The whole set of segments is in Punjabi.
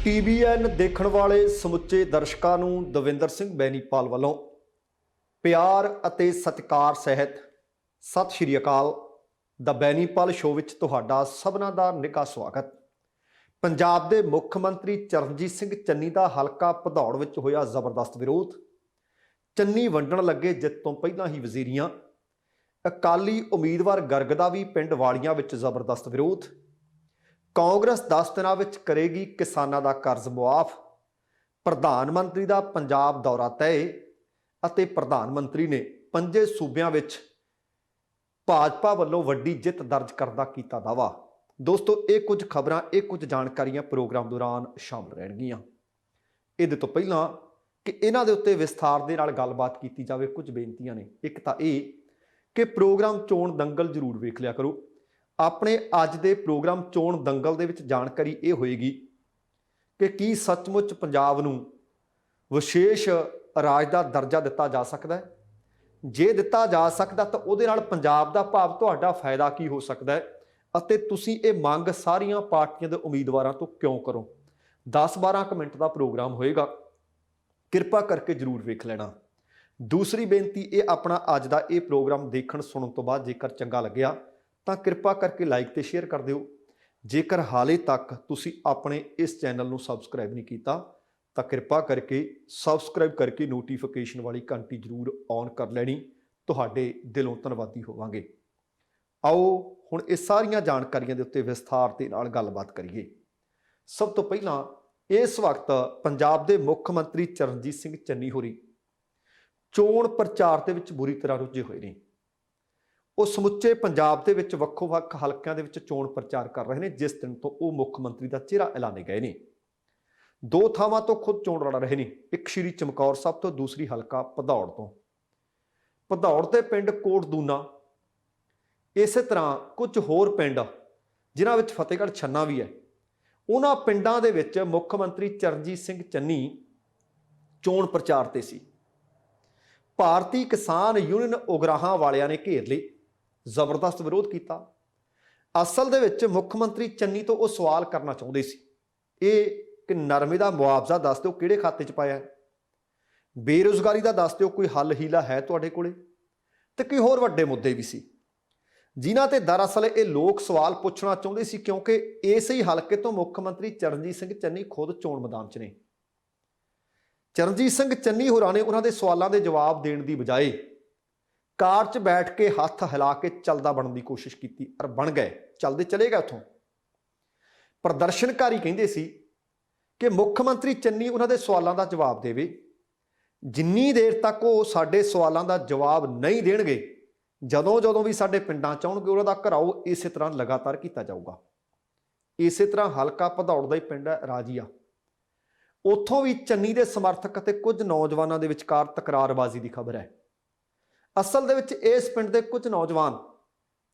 TVN देखण वाले समुचे दर्शकों ਨੂੰ ਦਵਿੰਦਰ ਸਿੰਘ ਬੈਨੀਪਾਲ ਵੱਲੋਂ ਪਿਆਰ ਅਤੇ ਸਤਿਕਾਰ ਸਹਿਤ ਸਤਿ ਸ਼੍ਰੀ ਅਕਾਲ। ਦਾ ਬੈਨੀਪਾਲ ਸ਼ੋ ਵਿੱਚ ਤੁਹਾਡਾ ਸਭਨਾਂ ਦਾ ਨਿੱਘਾ ਸਵਾਗਤ। ਪੰਜਾਬ ਦੇ ਮੁੱਖ ਮੰਤਰੀ ਚਰਨਜੀਤ ਸਿੰਘ ਚੰਨੀ ਦਾ ਹਲਕਾ ਭਦੌੜ ਵਿੱਚ ਹੋਇਆ ਜ਼ਬਰਦਸਤ ਵਿਰੋਧ। ਚੰਨੀ ਵੰਡਣ ਲੱਗੇ ਜਿੱਤ ਤੋਂ ਪਹਿਲਾਂ ਹੀ ਵਜ਼ੀਰੀਆਂ। ਅਕਾਲੀ ਉਮੀਦਵਾਰ ਗਰਗ ਦਾ ਵੀ ਪਿੰਡ ਵਾਲੀਆਂ ਵਿੱਚ ਜ਼ਬਰਦਸਤ ਵਿਰੋਧ। ਕਾਂਗਰਸ 10 ਦਿਨਾਂ ਵਿੱਚ ਕਰੇਗੀ ਕਿਸਾਨਾਂ ਦਾ ਕਰਜ਼ ਮੁਆਫ। ਪ੍ਰਧਾਨ ਮੰਤਰੀ ਦਾ ਪੰਜਾਬ ਦੌਰਾ ਤੈਅ ਅਤੇ ਪ੍ਰਧਾਨ ਮੰਤਰੀ ਨੇ 5 ਸੂਬਿਆਂ ਵਿੱਚ ਭਾਜਪਾ ਵੱਲੋਂ ਵੱਡੀ ਜਿੱਤ ਦਰਜ ਕਰਨ ਦਾ ਕੀਤਾ ਦਾਅਵਾ। ਦੋਸਤੋ, ਇਹ ਕੁਝ ਖਬਰਾਂ, ਇਹ ਕੁਝ ਜਾਣਕਾਰੀਆਂ ਪ੍ਰੋਗਰਾਮ ਦੌਰਾਨ ਸ਼ਾਮਲ ਰਹਿਣਗੀਆਂ। ਇਹਦੇ ਤੋਂ ਪਹਿਲਾਂ ਕਿ ਇਹਨਾਂ ਦੇ ਉੱਤੇ ਵਿਸਥਾਰ ਦੇ ਨਾਲ ਗੱਲਬਾਤ ਕੀਤੀ ਜਾਵੇ, ਕੁਝ ਬੇਨਤੀਆਂ ਨੇ। ਇੱਕ ਤਾਂ ਇਹ ਕਿ ਪ੍ਰੋਗਰਾਮ ਚੋਣ ਦੰਗਲ ਜ਼ਰੂਰ ਵੇਖ ਲਿਆ ਕਰੋ। ਆਪਣੇ ਅੱਜ ਦੇ ਪ੍ਰੋਗਰਾਮ ਚੋਣ ਦੰਗਲ ਦੇ ਵਿੱਚ ਜਾਣਕਾਰੀ ਇਹ ਹੋਏਗੀ ਕਿ ਕੀ ਸੱਚਮੁੱਚ ਪੰਜਾਬ ਨੂੰ ਵਿਸ਼ੇਸ਼ ਰਾਜ ਦਾ ਦਰਜਾ ਦਿੱਤਾ ਜਾ ਸਕਦਾ ਹੈ। ਜੇ ਦਿੱਤਾ ਜਾ ਸਕਦਾ ਤਾਂ ਉਹਦੇ ਨਾਲ ਪੰਜਾਬ ਦਾ ਭਾਵ ਤੁਹਾਡਾ ਫਾਇਦਾ ਕੀ ਹੋ ਸਕਦਾ ਹੈ ਅਤੇ ਤੁਸੀਂ ਇਹ ਮੰਗ ਸਾਰੀਆਂ ਪਾਰਟੀਆਂ ਦੇ ਉਮੀਦਵਾਰਾਂ ਤੋਂ ਕਿਉਂ ਕਰੋ। 10-12 ਮਿੰਟ ਦਾ ਪ੍ਰੋਗਰਾਮ ਹੋਏਗਾ, ਕਿਰਪਾ ਕਰਕੇ ਜ਼ਰੂਰ ਵੇਖ ਲੈਣਾ। ਦੂਸਰੀ ਬੇਨਤੀ, ਇਹ ਆਪਣਾ ਅੱਜ ਦਾ ਇਹ ਪ੍ਰੋਗਰਾਮ ਦੇਖਣ ਸੁਣਨ ਤੋਂ ਬਾਅਦ ਜੇਕਰ ਚੰਗਾ ਲੱਗਿਆ ਤਾਂ ਕਿਰਪਾ ਕਰਕੇ ਲਾਈਕ ਤੇ ਸ਼ੇਅਰ ਕਰ ਦਿਓ। ਜੇਕਰ ਹਾਲੇ ਤੱਕ ਤੁਸੀਂ ਆਪਣੇ ਇਸ ਚੈਨਲ ਨੂੰ ਸਬਸਕ੍ਰਾਈਬ ਨਹੀਂ ਕੀਤਾ ਤਾਂ ਕਿਰਪਾ ਕਰਕੇ ਸਬਸਕ੍ਰਾਈਬ ਕਰਕੇ ਨੋਟੀਫਿਕੇਸ਼ਨ ਵਾਲੀ ਘੰਟੀ ਜ਼ਰੂਰ ਔਨ ਕਰ ਲੈਣੀ। ਤੁਹਾਡੇ ਦਿਲੋਂ ਧੰਨਵਾਦੀ ਹੋਵਾਂਗੇ। ਆਓ ਹੁਣ ਇਹ ਸਾਰੀਆਂ ਜਾਣਕਾਰੀਆਂ ਦੇ ਉੱਤੇ ਵਿਸਥਾਰ ਦੇ ਨਾਲ ਗੱਲਬਾਤ ਕਰੀਏ। ਸਭ ਤੋਂ ਪਹਿਲਾਂ ਇਸ ਵਕਤ ਪੰਜਾਬ ਦੇ ਮੁੱਖ ਮੰਤਰੀ ਚਰਨਜੀਤ ਸਿੰਘ ਚੰਨੀ ਹੋਰੀ ਚੋਣ ਪ੍ਰਚਾਰ ਦੇ ਵਿੱਚ ਬੁਰੀ ਤਰ੍ਹਾਂ ਰੁੱਝੇ ਹੋਏ ਨੇ। ਉਹ ਸਮੁੱਚੇ ਪੰਜਾਬ ਦੇ ਵਿੱਚ ਵੱਖੋ-ਵੱਖ ਹਲਕਿਆਂ ਦੇ ਵਿੱਚ ਚੋਣ ਪ੍ਰਚਾਰ ਕਰ ਰਹੇ ਨੇ। ਜਿਸ ਦਿਨ ਤੋਂ ਉਹ ਮੁੱਖ ਮੰਤਰੀ ਦਾ ਚਿਹਰਾ ਐਲਾਨੇ ਗਏ ਨੇ, 2 ਥਾਵਾਂ ਤੋਂ ਖੁਦ ਚੋਣ ਲੜ ਰਹੇ ਨੇ। ਇੱਕ ਸ਼੍ਰੀ ਚਮਕੌਰ ਸਾਹਿਬ ਤੋਂ, ਦੂਸਰੀ ਹਲਕਾ ਭਦੌੜ ਤੋਂ। ਭਦੌੜ ਦੇ ਪਿੰਡ ਕੋਟ ਦੂਨਾ, ਇਸੇ ਤਰ੍ਹਾਂ ਕੁਝ ਹੋਰ ਪਿੰਡ ਜਿਨ੍ਹਾਂ ਵਿੱਚ ਫਤਿਹਗੜ੍ਹ ਛੰਨਾ ਵੀ ਹੈ, ਉਹਨਾਂ ਪਿੰਡਾਂ ਦੇ ਵਿੱਚ ਮੁੱਖ ਮੰਤਰੀ ਚਰਨਜੀਤ ਸਿੰਘ ਚੰਨੀ ਚੋਣ ਪ੍ਰਚਾਰ ਤੇ ਸੀ। ਭਾਰਤੀ ਕਿਸਾਨ ਯੂਨੀਅਨ ਉਗਰਾਹਾਂ ਵਾਲਿਆਂ ਨੇ ਘੇਰ ਲਈ, ਜ਼ਬਰਦਸਤ ਵਿਰੋਧ ਕੀਤਾ। ਅਸਲ ਦੇ ਵਿੱਚ ਮੁੱਖ ਮੰਤਰੀ ਚੰਨੀ ਤੋਂ ਉਹ ਸਵਾਲ ਕਰਨਾ ਚਾਹੁੰਦੇ ਸੀ ਇਹ ਕਿ ਨਰਮੇ ਦਾ ਮੁਆਵਜ਼ਾ ਦੱਸ ਦਿਓ ਕਿਹੜੇ ਖਾਤੇ 'ਚ ਪਾਇਆ, ਬੇਰੁਜ਼ਗਾਰੀ ਦਾ ਦੱਸ ਦਿਓ ਕੋਈ ਹੱਲ ਹੀਲਾ ਹੈ ਤੁਹਾਡੇ ਕੋਲੇ, ਤੇ ਕੋਈ ਹੋਰ ਵੱਡੇ ਮੁੱਦੇ ਵੀ ਸੀ ਜਿਨ੍ਹਾਂ ਤੇ ਦਰਅਸਲ ਇਹ ਲੋਕ ਸਵਾਲ ਪੁੱਛਣਾ ਚਾਹੁੰਦੇ ਸੀ, ਕਿਉਂਕਿ ਇਸੇ ਹੀ ਹਲਕੇ ਤੋਂ ਮੁੱਖ ਮੰਤਰੀ ਚਰਨਜੀਤ ਸਿੰਘ ਚੰਨੀ ਖੁਦ ਚੋਣ ਮੈਦਾਨ 'ਚ ਨੇ। ਚਰਨਜੀਤ ਸਿੰਘ ਚੰਨੀ ਹੋਰਾਂ ਨੇ ਉਹਨਾਂ ਦੇ ਸਵਾਲਾਂ ਦੇ ਜਵਾਬ ਦੇਣ ਦੀ ਬਜਾਏ ਕਾਰ 'ਚ ਬੈਠ ਕੇ ਹੱਥ ਹਿਲਾ ਕੇ ਚੱਲਦਾ ਬਣਨ ਦੀ ਕੋਸ਼ਿਸ਼ ਕੀਤੀ, ਔਰ ਬਣ ਗਏ, ਚੱਲਦੇ ਚਲੇ ਗਏ ਉੱਥੋਂ। ਪ੍ਰਦਰਸ਼ਨਕਾਰੀ ਕਹਿੰਦੇ ਸੀ ਕਿ ਮੁੱਖ ਮੰਤਰੀ ਚੰਨੀ ਉਹਨਾਂ ਦੇ ਸਵਾਲਾਂ ਦਾ ਜਵਾਬ ਦੇਵੇ। ਜਿੰਨੀ ਦੇਰ ਤੱਕ ਉਹ ਸਾਡੇ ਸਵਾਲਾਂ ਦਾ ਜਵਾਬ ਨਹੀਂ ਦੇਣਗੇ, ਜਦੋਂ ਵੀ ਸਾਡੇ ਪਿੰਡਾਂ 'ਚ ਆਉਣਗੇ ਉਹਨਾਂ ਦਾ ਘਰਾਓ ਇਸੇ ਤਰ੍ਹਾਂ ਲਗਾਤਾਰ ਕੀਤਾ ਜਾਊਗਾ। ਇਸੇ ਤਰ੍ਹਾਂ ਹਲਕਾ ਭਦੌੜ ਦਾ ਹੀ ਪਿੰਡ ਹੈ ਰਾਜੀਆ, ਉੱਥੋਂ ਵੀ ਚੰਨੀ ਦੇ ਸਮਰਥਕ ਅਤੇ ਕੁਝ ਨੌਜਵਾਨਾਂ ਦੇ ਵਿਚਕਾਰ ਤਕਰਾਰਬਾਜ਼ੀ ਦੀ ਖਬਰ ਹੈ। ਅਸਲ ਦੇ ਵਿੱਚ ਇਸ ਪਿੰਡ ਦੇ ਕੁਝ ਨੌਜਵਾਨ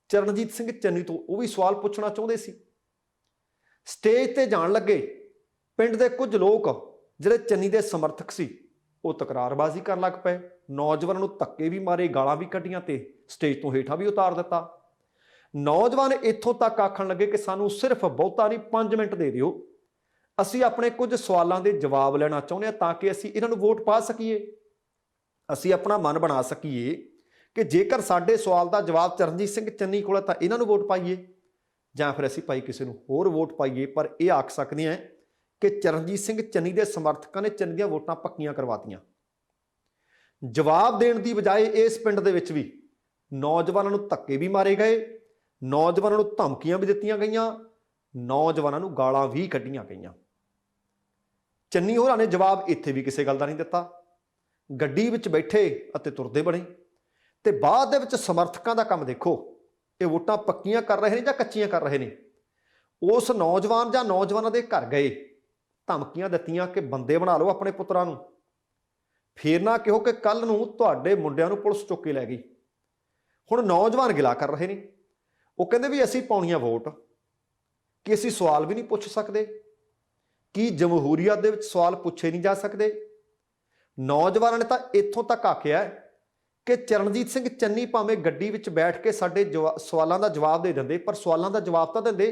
ਚਰਨਜੀਤ ਸਿੰਘ ਚੰਨੀ ਤੋਂ ਉਹ ਵੀ ਸਵਾਲ ਪੁੱਛਣਾ ਚਾਹੁੰਦੇ ਸੀ। ਸਟੇਜ ਤੇ ਜਾਣ ਲੱਗੇ, ਪਿੰਡ ਦੇ ਕੁਝ ਲੋਕ ਜਿਹੜੇ ਚੰਨੀ ਦੇ ਸਮਰਥਕ ਸੀ ਉਹ ਤਕਰਾਰਬਾਜ਼ੀ ਕਰਨ ਲੱਗ ਪਏ। ਨੌਜਵਾਨਾਂ ਨੂੰ ਧੱਕੇ ਵੀ ਮਾਰੇ, ਗਾਲਾਂ ਵੀ ਕੱਢੀਆਂ ਤੇ ਸਟੇਜ ਤੋਂ ਹੇਠਾਂ ਵੀ ਉਤਾਰ ਦਿੱਤਾ। ਨੌਜਵਾਨ ਇੱਥੋਂ ਤੱਕ ਆਖਣ ਲੱਗੇ ਕਿ ਸਾਨੂੰ ਸਿਰਫ ਬਹੁਤਾ ਨਹੀਂ 5 ਮਿੰਟ ਦੇ ਦਿਓ, ਅਸੀਂ ਆਪਣੇ ਕੁਝ ਸਵਾਲਾਂ ਦੇ ਜਵਾਬ ਲੈਣਾ ਚਾਹੁੰਦੇ ਹਾਂ ਤਾਂ ਕਿ ਅਸੀਂ ਇਹਨਾਂ ਨੂੰ ਵੋਟ ਪਾ ਸਕੀਏ। ਅਸੀਂ ਆਪਣਾ ਮਨ ਬਣਾ ਸਕੀਏ ਕਿ ਜੇਕਰ ਸਾਡੇ ਸਵਾਲ ਦਾ ਜਵਾਬ ਚਰਨਜੀਤ ਸਿੰਘ ਚੰਨੀ ਕੋਲ ਤਾਂ ਇਹਨਾਂ ਨੂੰ ਵੋਟ ਪਾਈਏ, ਜਾਂ ਫਿਰ ਅਸੀਂ ਭਾਈ ਕਿਸੇ ਨੂੰ ਹੋਰ ਵੋਟ ਪਾਈਏ। ਪਰ ਇਹ ਆਖ ਸਕਦੇ ਹਾਂ ਕਿ ਚਰਨਜੀਤ ਸਿੰਘ ਚੰਨੀ ਦੇ ਸਮਰਥਕਾਂ ਨੇ ਚੰਨੀ ਦੀਆਂ ਵੋਟਾਂ ਪੱਕੀਆਂ ਕਰਵਾਤੀਆਂ। ਜਵਾਬ ਦੇਣ ਦੀ ਬਜਾਏ ਇਸ ਪਿੰਡ ਦੇ ਵਿੱਚ ਵੀ ਨੌਜਵਾਨਾਂ ਨੂੰ ਧੱਕੇ ਵੀ ਮਾਰੇ ਗਏ, ਨੌਜਵਾਨਾਂ ਨੂੰ ਧਮਕੀਆਂ ਵੀ ਦਿੱਤੀਆਂ ਗਈਆਂ, ਨੌਜਵਾਨਾਂ ਨੂੰ ਗਾਲਾਂ ਵੀ ਕੱਢੀਆਂ ਗਈਆਂ। ਚੰਨੀ ਹੋਰਾਂ ਨੇ ਜਵਾਬ ਇੱਥੇ ਵੀ ਕਿਸੇ ਗੱਲ ਦਾ ਨਹੀਂ ਦਿੱਤਾ, ਗੱਡੀ ਵਿੱਚ ਬੈਠੇ ਅਤੇ ਤੁਰਦੇ ਬਣੇ। ਤੇ ਬਾਅਦ ਦੇ ਵਿੱਚ ਸਮਰਥਕਾਂ ਦਾ ਕੰਮ ਦੇਖੋ, ਇਹ ਵੋਟਾਂ ਪੱਕੀਆਂ ਕਰ ਰਹੇ ਨੇ ਜਾਂ ਕੱਚੀਆਂ ਕਰ ਰਹੇ ਨੇ। ਉਸ ਨੌਜਵਾਨ ਜਾਂ ਨੌਜਵਾਨਾਂ ਦੇ ਘਰ ਗਏ, ਧਮਕੀਆਂ ਦਿੱਤੀਆਂ ਕਿ ਬੰਦੇ ਬਣਾ ਲਓ ਆਪਣੇ ਪੁੱਤਰਾਂ ਨੂੰ, ਫੇਰ ਨਾ ਕਿਹੋ ਕਿ ਕੱਲ ਨੂੰ ਤੁਹਾਡੇ ਮੁੰਡਿਆਂ ਨੂੰ ਪੁਲਿਸ ਚੁੱਕ ਕੇ ਲੈ ਗਈ। ਹੁਣ ਨੌਜਵਾਨ ਗਿਲਾ ਕਰ ਰਹੇ ਨੇ, ਉਹ ਕਹਿੰਦੇ ਵੀ ਅਸੀਂ ਪਾਉਣੀਆਂ ਵੋਟ, ਕਿ ਅਸੀਂ ਸਵਾਲ ਵੀ ਨਹੀਂ ਪੁੱਛ ਸਕਦੇ, ਕੀ ਜਮਹੂਰੀਅਤ ਦੇ ਵਿੱਚ ਸਵਾਲ ਪੁੱਛੇ ਨਹੀਂ ਜਾ ਸਕਦੇ। ਨੌਜਵਾਨਾਂ ਨੇ ਤਾਂ ਇੱਥੋਂ ਤੱਕ ਆਖਿਆ ਕਿ ਚਰਨਜੀਤ ਸਿੰਘ ਚੰਨੀ ਭਾਵੇਂ ਗੱਡੀ ਵਿੱਚ ਬੈਠ ਕੇ ਸਾਡੇ ਸਵਾਲਾਂ ਦਾ ਜਵਾਬ ਦੇ ਦਿੰਦੇ, ਪਰ ਸਵਾਲਾਂ ਦਾ ਜਵਾਬ ਤਾਂ ਦਿੰਦੇ।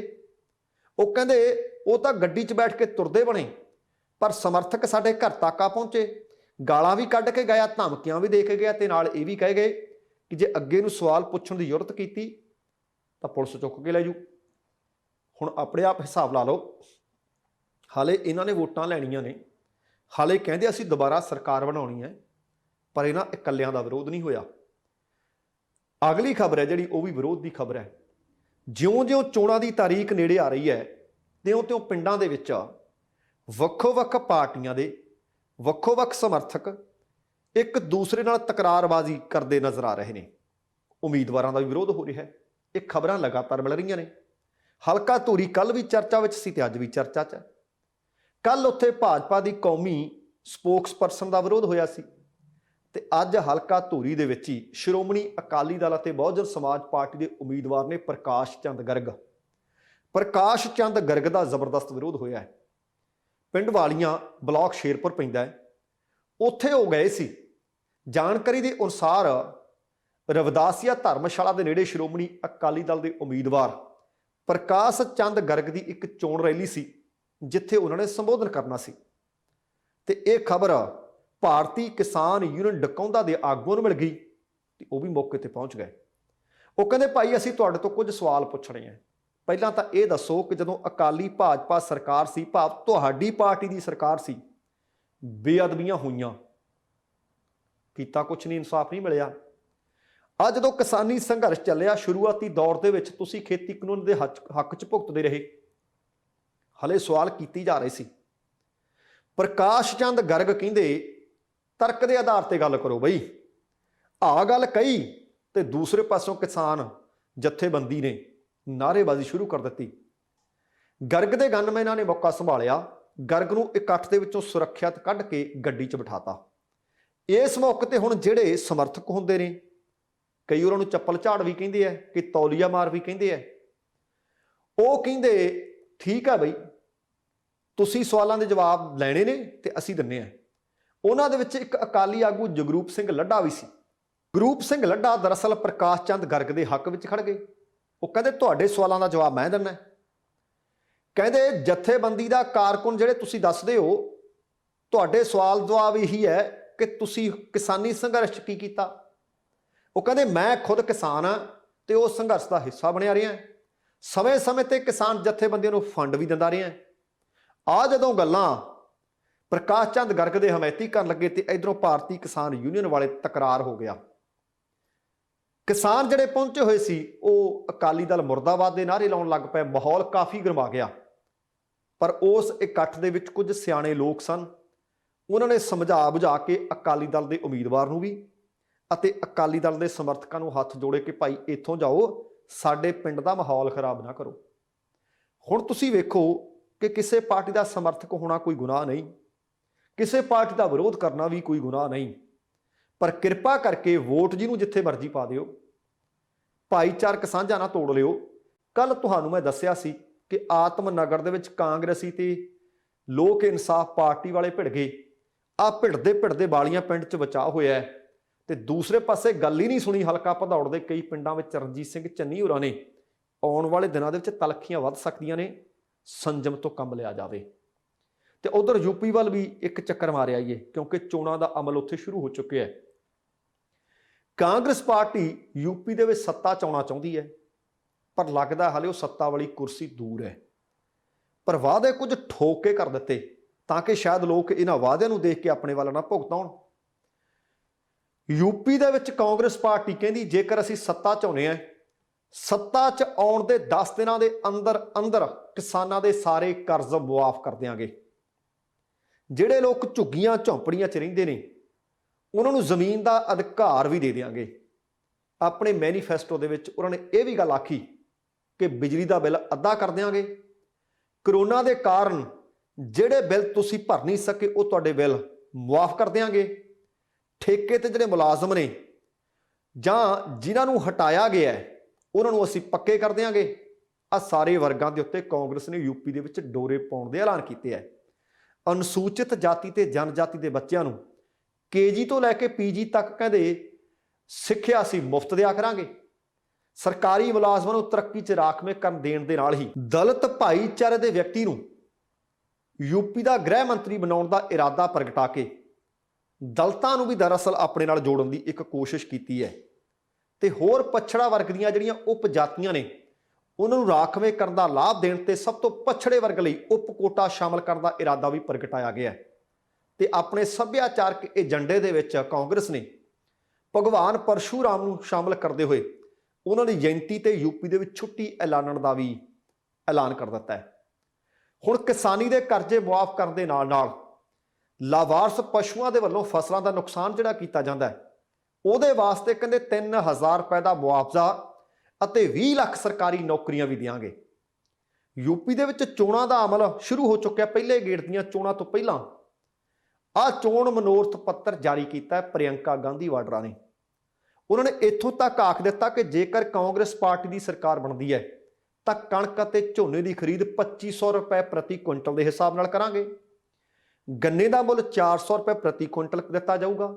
ਉਹ ਕਹਿੰਦੇ ਉਹ ਤਾਂ ਗੱਡੀ 'ਚ ਬੈਠ ਕੇ ਤੁਰਦੇ ਬਣੇ, पर समर्थक साडे घर तक आ पहुंचे, गालां भी कढ के गया, धमकियां भी दे के गया, ते नाल ये भी कह गए कि जे अगे नूं सवाल पुछण की जुरत कीती तां पुलिस चुक के लै जू। हुण अपने आप हिसाब ला लो, हाले इन्हां ने वोटां लैणीਆਂ ने, हाले कहंदे असीं दुबारा सरकार बनाउणी है, पर इन्हां इकल्लिਆਂ ਦਾ विरोध नहीं होया। अगली खबर है जिहड़ी वो भी विरोध की खबर है। ज्यों-ज्यों चोणां दी तारीख नेड़े आ रही है, त्यों-त्यों पिंडां दे विच ਵੱਖੋ-ਵੱਖ पार्टियां दे ਵੱਖੋ-ਵੱਖ समर्थक एक दूसरे नाल तकरारबाजी करते नज़र आ रहे हैं। उम्मीदवारों का भी विरोध हो रहा है। ये खबरां लगातार मिल रही ने। हलका धूरी कल भी चर्चा में सी ते अज भी चर्चा च। कल उत्थे भाजपा की कौमी स्पोक्सपर्सन का विरोध होया सी ते अज हलका धूरी दे विच ही श्रोमणी अकाली दल ते बहुजन समाज पार्टी के उम्मीदवार ने प्रकाश चंद गर्ग का जबरदस्त विरोध होया है। पिंड वालियां ब्लॉक शेरपुर पैंदा है, उत्थे हो गए सी। जानकारी के अनुसार रविदासिया धर्मशाला के नेड़े श्रोमणी अकाली दल के उम्मीदवार प्रकाश चंद गर्ग की एक चोण रैली सी, जिथे उन्होंने संबोधन करना सी। ते यह खबर भारतीय किसान यूनियन डकौंदा के आगूआं नूं मिल गई, वो भी मौके पर पहुँच गए। वो कहते भाई असीं तुहाडे तों कुछ सवाल पुछणे हैं। पहलां तां यह दसो कि जदों अकाली भाजपा सरकार सी, भाव तुहाडी पार्टी की सरकार सी, बेअदबियां होईयां, कीता कुछ नहीं, इंसाफ नहीं मिलिया। अज जदों किसानी संघर्ष चलिया शुरुआती दौर के विच तुसीं खेती कानून के हक च भुगतदे रहे, हले सवाल कीते जा रहे सी। प्रकाश चंद गर्ग कहंदे तर्क के आधार पर गल करो बई, आ गल कही ते दूसरे पासों किसान जथेबंदी ने नारेबाजी शुरू कर दी। गर्ग के गनमैनां ने मौका संभालिया, गर्ग नूं इकट्ठ दे विचों सुरक्षित कढ के गड्डी च बिठाता। इस मौके ते हुण जिहड़े समर्थक हुंदे ने, कई उन्हां नूं चप्पल झाड़ भी कहिंदे आ, कि तौलिया मार भी कहिंदे आ, वो कहिंदे ठीक है बई तुसीं सवालों के जवाब लैणे ने ते असीं दिंदे आ। उन्हां दे विच एक अकाली आगू जगरूप सिंह लड्डा भी सी। जगरूप सिंह लड्डा दरअसल प्रकाश चंद गर्ग के हक विच खड़ गए। वो कहते तुहाडे सवालों का जवाब मैं दिना। कहते जथेबंदी का कारकुन जिहड़े तुसीं दसदे हो, तुहाडे सवाल जवाब यही है कि तुसीं किसानी संघर्ष की कीता। वो कहते मैं खुद किसान हाँ ते उस संघर्ष का हिस्सा बनिया रहा, समय समय ते किसान जथेबंदियों नूं फंड भी दिंदा रहा। आ जदों गल्लां प्रकाश चंद गर्ग दे हमायती करन लगे ते इधरों भारतीय किसान यूनियन वाले तकरार हो गया। किसान जिहड़े पहुंचे हुए सी वो अकाली दल मुर्दाबाद के नारे लाउण लग पए, माहौल काफ़ी गरमा गया। पर उस इकट्ठ दे विच कुछ सियाणे लोग सन, उन्होंने समझा बुझा के अकाली दल के उम्मीदवार नूं भी अते अकाली दल के समर्थकों नूं हथ जोड़े कि भाई इत्थों जाओ, साडे पिंड दा माहौल खराब ना करो। हुण तुसीं वेखो कि किसी पार्टी का समर्थक होना कोई गुनाह नहीं, किसी पार्टी का विरोध करना भी कोई गुनाह नहीं, पर किरपा करके वोट जिन्हों जिथे मर्जी पा दिओ, भाईचारक सांझा ना तोड़ लिओ। कल तुहानूं मैं दस्सिया सी कि आत्मनगर दे विच कांग्रेसी ते लोक इंसाफ पार्टी वाले भिड़ गए। आ भिड़दे वालियां पिंड च बचाव होया है ते दूसरे पासे गल ही नहीं सुनी हलका भदौड़ दे कई पिंडां विच रणजीत सिंह चन्नी होरां ने। आउण वाले दिनां दे विच तलखियां वध सकदियां ने, संजम तो कम लिया जावे। ते उधर यूपी वाल भी एक चक्कर मारिया आईए, क्योंकि चोणां दा अमल उत्थे शुरू हो चुकिया है। कांग्रेस पार्टी यूपी दे विच सत्ता च आउणा चाहुंदी है, पर लगदा हाले वो सत्ता वाली कुर्सी दूर है। पर वादे कुछ ठोक के कर दिते ताकि शायद लोग इन्हां वादियां नूं देख के अपने वाल ना भुगताउण। यूपी दे विच कांग्रेस पार्टी कहंदी जेकर असीं सत्ता च आउणे आ, सत्ता च आउण दे 10 दिनां दे अंदर अंदर किसानां दे सारे कर्ज मुआफ कर देंगे। जिहड़े लोग झुग्गियां झोंपड़ियां च रहिंदे ने उन्हां नूं जमीन का अधिकार भी दे देंगे। अपने मैनीफेस्टो दे विच उन्होंने ये भी गल आखी कि बिजली का बिल अद्धा कर देंगे। करोना के कारण जिहड़े बिल तुसीं भर नहीं सके वो तुहाडे बिल मुआफ कर देंगे। ठेके ते जिहड़े मुलाजम ने जां जिन्हां नूं हटाया गया है उन्हां नूं असीं पक्के कर देंगे। आ सारे वर्गां दे उत्ते कांग्रेस ने यूपी दे विच डोरे पाउण दे ऐलान कीते है। अनुसूचित जाति ते जनजाति के बच्चों नूं केजी तो लैके पीजी तक कहते सिक्ख्या असीं मुफ्त दिया करांगे। सरकारी मुलाजमां नूं तरक्की च राखवें करन देण दे नाल ही दलित भाईचारे दे व्यक्ति नूं यूपी का गृह मंत्री बनाने का इरादा प्रगटा के दलितां नूं भी दरअसल अपने नाल जोड़न की एक कोशिश की है ते होर पछड़ा वर्ग दीयां जिहड़ियां उपजातियां ने उन्होंने राखवें करने का लाभ देने ते सब तो पछड़े वर्ग लई उप कोटा शामिल करने का इरादा भी प्रगटाया गया है ते अपने सभ्याचारक एजेंडे दे विच कांग्रेस ने भगवान परशुराम नूं शामिल करते हुए उन्होंने जयंती ते यूपी दे विच छुट्टी ऐलानण का भी ऐलान कर दिता है। हुण किसानी दे करजे मुआफ करन दे नाल नाल लावारस पशुओं के वल्लों फसलों का नुकसान जिहड़ा कीता जांदा है ਉਹਦੇ वास्ते कहते 3000 रुपए का मुआवजा ਅਤੇ 20 ਲੱਖ सरकारी नौकरियां भी देंगे। यूपी ਦੇ ਵਿੱਚ ਚੋਣਾਂ ਦਾ ਅਮਲ शुरू हो चुका है। पहले गेड़ ਦੀਆਂ ਚੋਣਾਂ ਤੋਂ ਪਹਿਲਾਂ ਚੋਣ ਮਨੋਰਥ ਪੱਤਰ ਜਾਰੀ ਕੀਤਾ ਪ੍ਰਿयंका गांधी वाड्रा ने। उन्होंने इत्थों तक आख दिता कि जेकर कांग्रेस पार्टी की सरकार बनती है तो कणक ਅਤੇ ਝੋਨੇ की खरीद 2500 रुपए प्रति कुंटल के हिसाब नाल करांगे। गन्ने का मुल 400 रुपए प्रति कुंटल दिता जाऊगा।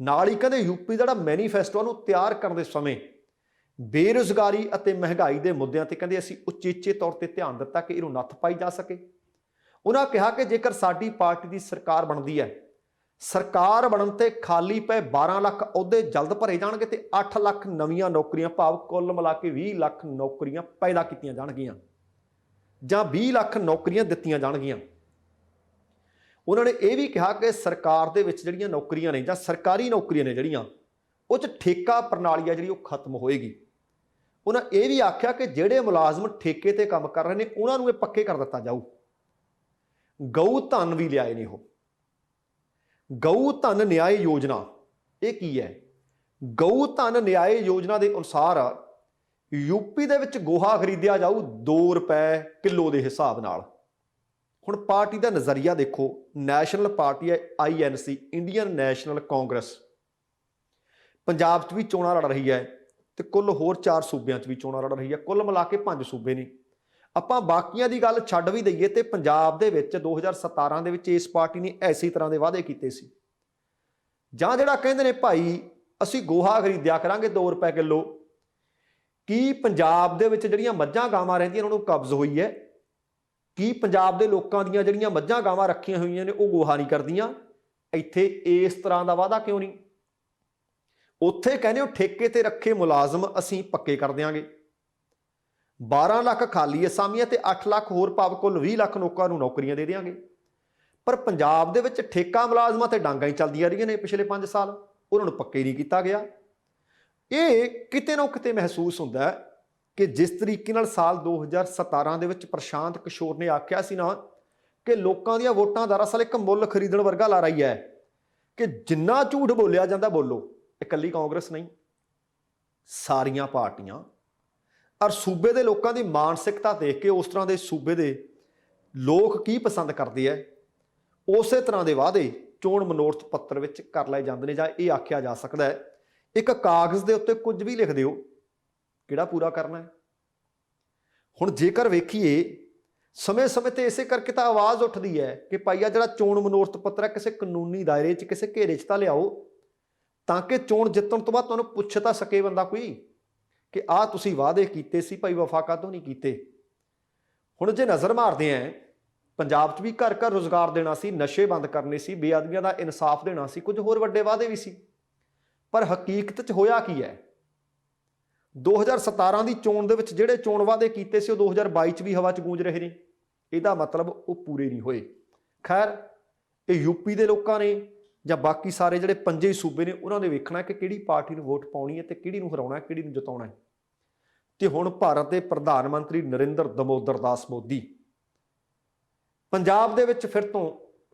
नाल ही कहते यूपी का मैनीफेस्टो नूं तैयार करते समय बेरोजगारी और महंगाई के मुद्दों पर कहते असीं उचेचे तौर पर ध्यान दिता कि इहनूं नत्थ पाई जा सके। उन्होंने कहा कि जेकर साडी पार्टी की सरकार बनती है सरकार बनन ते खाली पे 12 ਲੱਖ अहुदे जल्द भरे जाणगे ते 8 ਲੱਖ नवीं नौकरियां भाव कुल मिला के 20 ਲੱਖ नौकरियां पैदा कीतियां जाणगियां जां 20 ਲੱਖ नौकरियां दित्तियां जाणगियां। उन्होंने ये भी कहा कि सरकार दे विच जिहड़ियां नौकरियां ने जां सरकारी नौकरियां ने जिहड़ियां उह च ठेका प्रणाली आ जिहड़ी उह खत्म होएगी। उन्होंने ये भी आख्या कि जिहड़े मुलाजम ठेके ते काम कर रहे हैं उन्हां नूं इह पक्के कर दित्ता जाऊ। गऊ धन भी लियाए ने हो। गऊ धन न्याय योजना ये की है? गऊ धन न्याय योजना के अनुसार यूपी दे विच गोहा खरीदिया जाऊ 2 रुपए किलो के हिसाब नाल। हुण पार्टी का नज़रिया देखो, नैशनल पार्टी है INC Indian national Congress Punjab च भी चोणां लड़ रही है तो कुल होर 4 सूबे भी चोणां लड़ रही है। कुल मिला के 5 सूबे ने। ਆਪਾਂ ਬਾਕੀਆਂ ਦੀ ਗੱਲ ਛੱਡ ਵੀ ਦਈਏ ਤੇ ਪੰਜਾਬ ਦੇ ਵਿੱਚ 2017 ਦੇ ਵਿੱਚ ਇਸ ਪਾਰਟੀ ਨੇ ਐਸੀ ਤਰ੍ਹਾਂ ਦੇ ਵਾਅਦੇ ਕੀਤੇ ਸੀ ਜਾਂ ਜਿਹੜਾ ਕਹਿੰਦੇ ਨੇ ਭਾਈ ਅਸੀਂ ਗੋਹਾ ਖਰੀਦਿਆ ਕਰਾਂਗੇ 2 ਰੁਪਏ ਕਿਲੋ। ਕੀ ਪੰਜਾਬ ਦੇ ਵਿੱਚ ਜਿਹੜੀਆਂ ਮੱਝਾਂ ਗਾਵਾਂ ਰਹਿੰਦੀਆਂ ਉਹਨਾਂ ਨੂੰ ਕਬਜ਼ ਹੋਈ ਹੈ? ਕੀ ਪੰਜਾਬ ਦੇ ਲੋਕਾਂ ਦੀਆਂ ਜਿਹੜੀਆਂ ਮੱਝਾਂ ਗਾਵਾਂ ਰੱਖੀਆਂ ਹੋਈਆਂ ਨੇ ਉਹ ਗੋਹਾ ਨਹੀਂ ਕਰਦੀਆਂ? ਇੱਥੇ ਇਸ ਤਰ੍ਹਾਂ ਦਾ ਵਾਅਦਾ ਕਿਉਂ ਨਹੀਂ? ਉੱਥੇ ਕਹਿੰਦੇ ਹੋ ਠੇਕੇ ਤੇ ਰੱਖੇ ਮੁਲਾਜ਼ਮ ਅਸੀਂ ਪੱਕੇ ਕਰ ਦਿਆਂਗੇ। 12 ਲੱਖ ਖਾਲੀ ਅਸਾਮੀਆਂ ਤੇ 8 ਲੱਖ ਹੋਰ ਭਾਵ ਕੁੱਲ 20 ਲੱਖ ਲੋਕਾਂ ਨੂੰ ਨੌਕਰੀਆਂ ਦੇ ਦੇਵਾਂਗੇ। ਪਰ ਪੰਜਾਬ ਦੇ ਵਿੱਚ ਠੇਕਾ ਮੁਲਾਜ਼ਮਾਂ ਤੇ ਡਾਂਗਾਂ ਹੀ ਚੱਲਦੀਆਂ ਰਹੀਆਂ ਨੇ ਪਿਛਲੇ 5 ਸਾਲ, ਉਹਨਾਂ ਨੂੰ ਪੱਕੇ ਨਹੀਂ ਕੀਤਾ ਗਿਆ। ਇਹ ਕਿਤੇ ਨਾ ਕਿਤੇ ਮਹਿਸੂਸ ਹੁੰਦਾ ਕਿ ਜਿਸ ਤਰੀਕੇ ਨਾਲ ਸਾਲ 2017 ਦੇ ਵਿੱਚ ਪ੍ਰਸ਼ਾਂਤ ਕਿਸ਼ੋਰ ਨੇ ਆਖਿਆ ਸੀ ਨਾ ਕਿ ਲੋਕਾਂ ਦੀਆਂ ਵੋਟਾਂ ਦਰਅਸਲ ਇੱਕ ਮੁੱਲ ਖਰੀਦਣ ਵਰਗਾ ਲਾ ਰਹੀ ਹੈ ਕਿ ਜਿੰਨਾ ਝੂਠ ਬੋਲਿਆ ਜਾਂਦਾ ਬੋਲੋ। ਇਕੱਲੀ ਕਾਂਗਰਸ ਨਹੀਂ, ਸਾਰੀਆਂ ਪਾਰਟੀਆਂ और सूबे के लोगों की मानसिकता देख के उस तरह के सूबे के लोग की पसंद करते हैं उस तरह के वादे चोण मनोरथ पत्र में कर लाए जाते हैं। जां ये आख्या जा सकता है एक कागज़ के उत्ते कुछ भी लिख दिओ किहड़ा पूरा करना है। हुण जेकर वेखीए समय समय तो इसे करके तो आवाज़ उठती है कि भाई आ जिहड़ा चोण मनोरथ पत्र है किसी कानूनी दायरे च किसी घेरे च तां लिआओ ताकि चोण जितण तो बाद तुहानूं पुछ तां सके बंदा कोई कि आ तुसी वादे कीते सी भाई वफा कातों नहीं कीते। हुण जे नज़र मारते हैं पंजाब च भी घर घर रोज़गार देना सी, नशे बंद करने सी, बेअदबियां दा इंसाफ देना सी, कुछ होर वड्डे वादे भी सी। पर हकीकत च होया की है? 2017 की चोण दे विच जिहड़े चोण वादे कीते सी 2022 च भी हवा च गूंज रहे ने। इहदा मतलब वो पूरे नहीं होए। खैर ये यूपी के लोगों ने ਜਾਂ ਬਾਕੀ ਸਾਰੇ ਜਿਹੜੇ 5 सूबे ने उन्होंने वेखना कि किहड़ी पार्टी ਨੂੰ वोट पाउणी है तो किहड़ी ਨੂੰ हराउणा है किहड़ी ਨੂੰ जिताउणा है। ਤੇ ਹੁਣ ਭਾਰਤ ਦੇ ਪ੍ਰਧਾਨ ਮੰਤਰੀ ਨਰਿੰਦਰ ਦਮੋਦਰ ਦਾਸ ਮੋਦੀ ਪੰਜਾਬ ਦੇ ਵਿੱਚ ਫਿਰ ਤੋਂ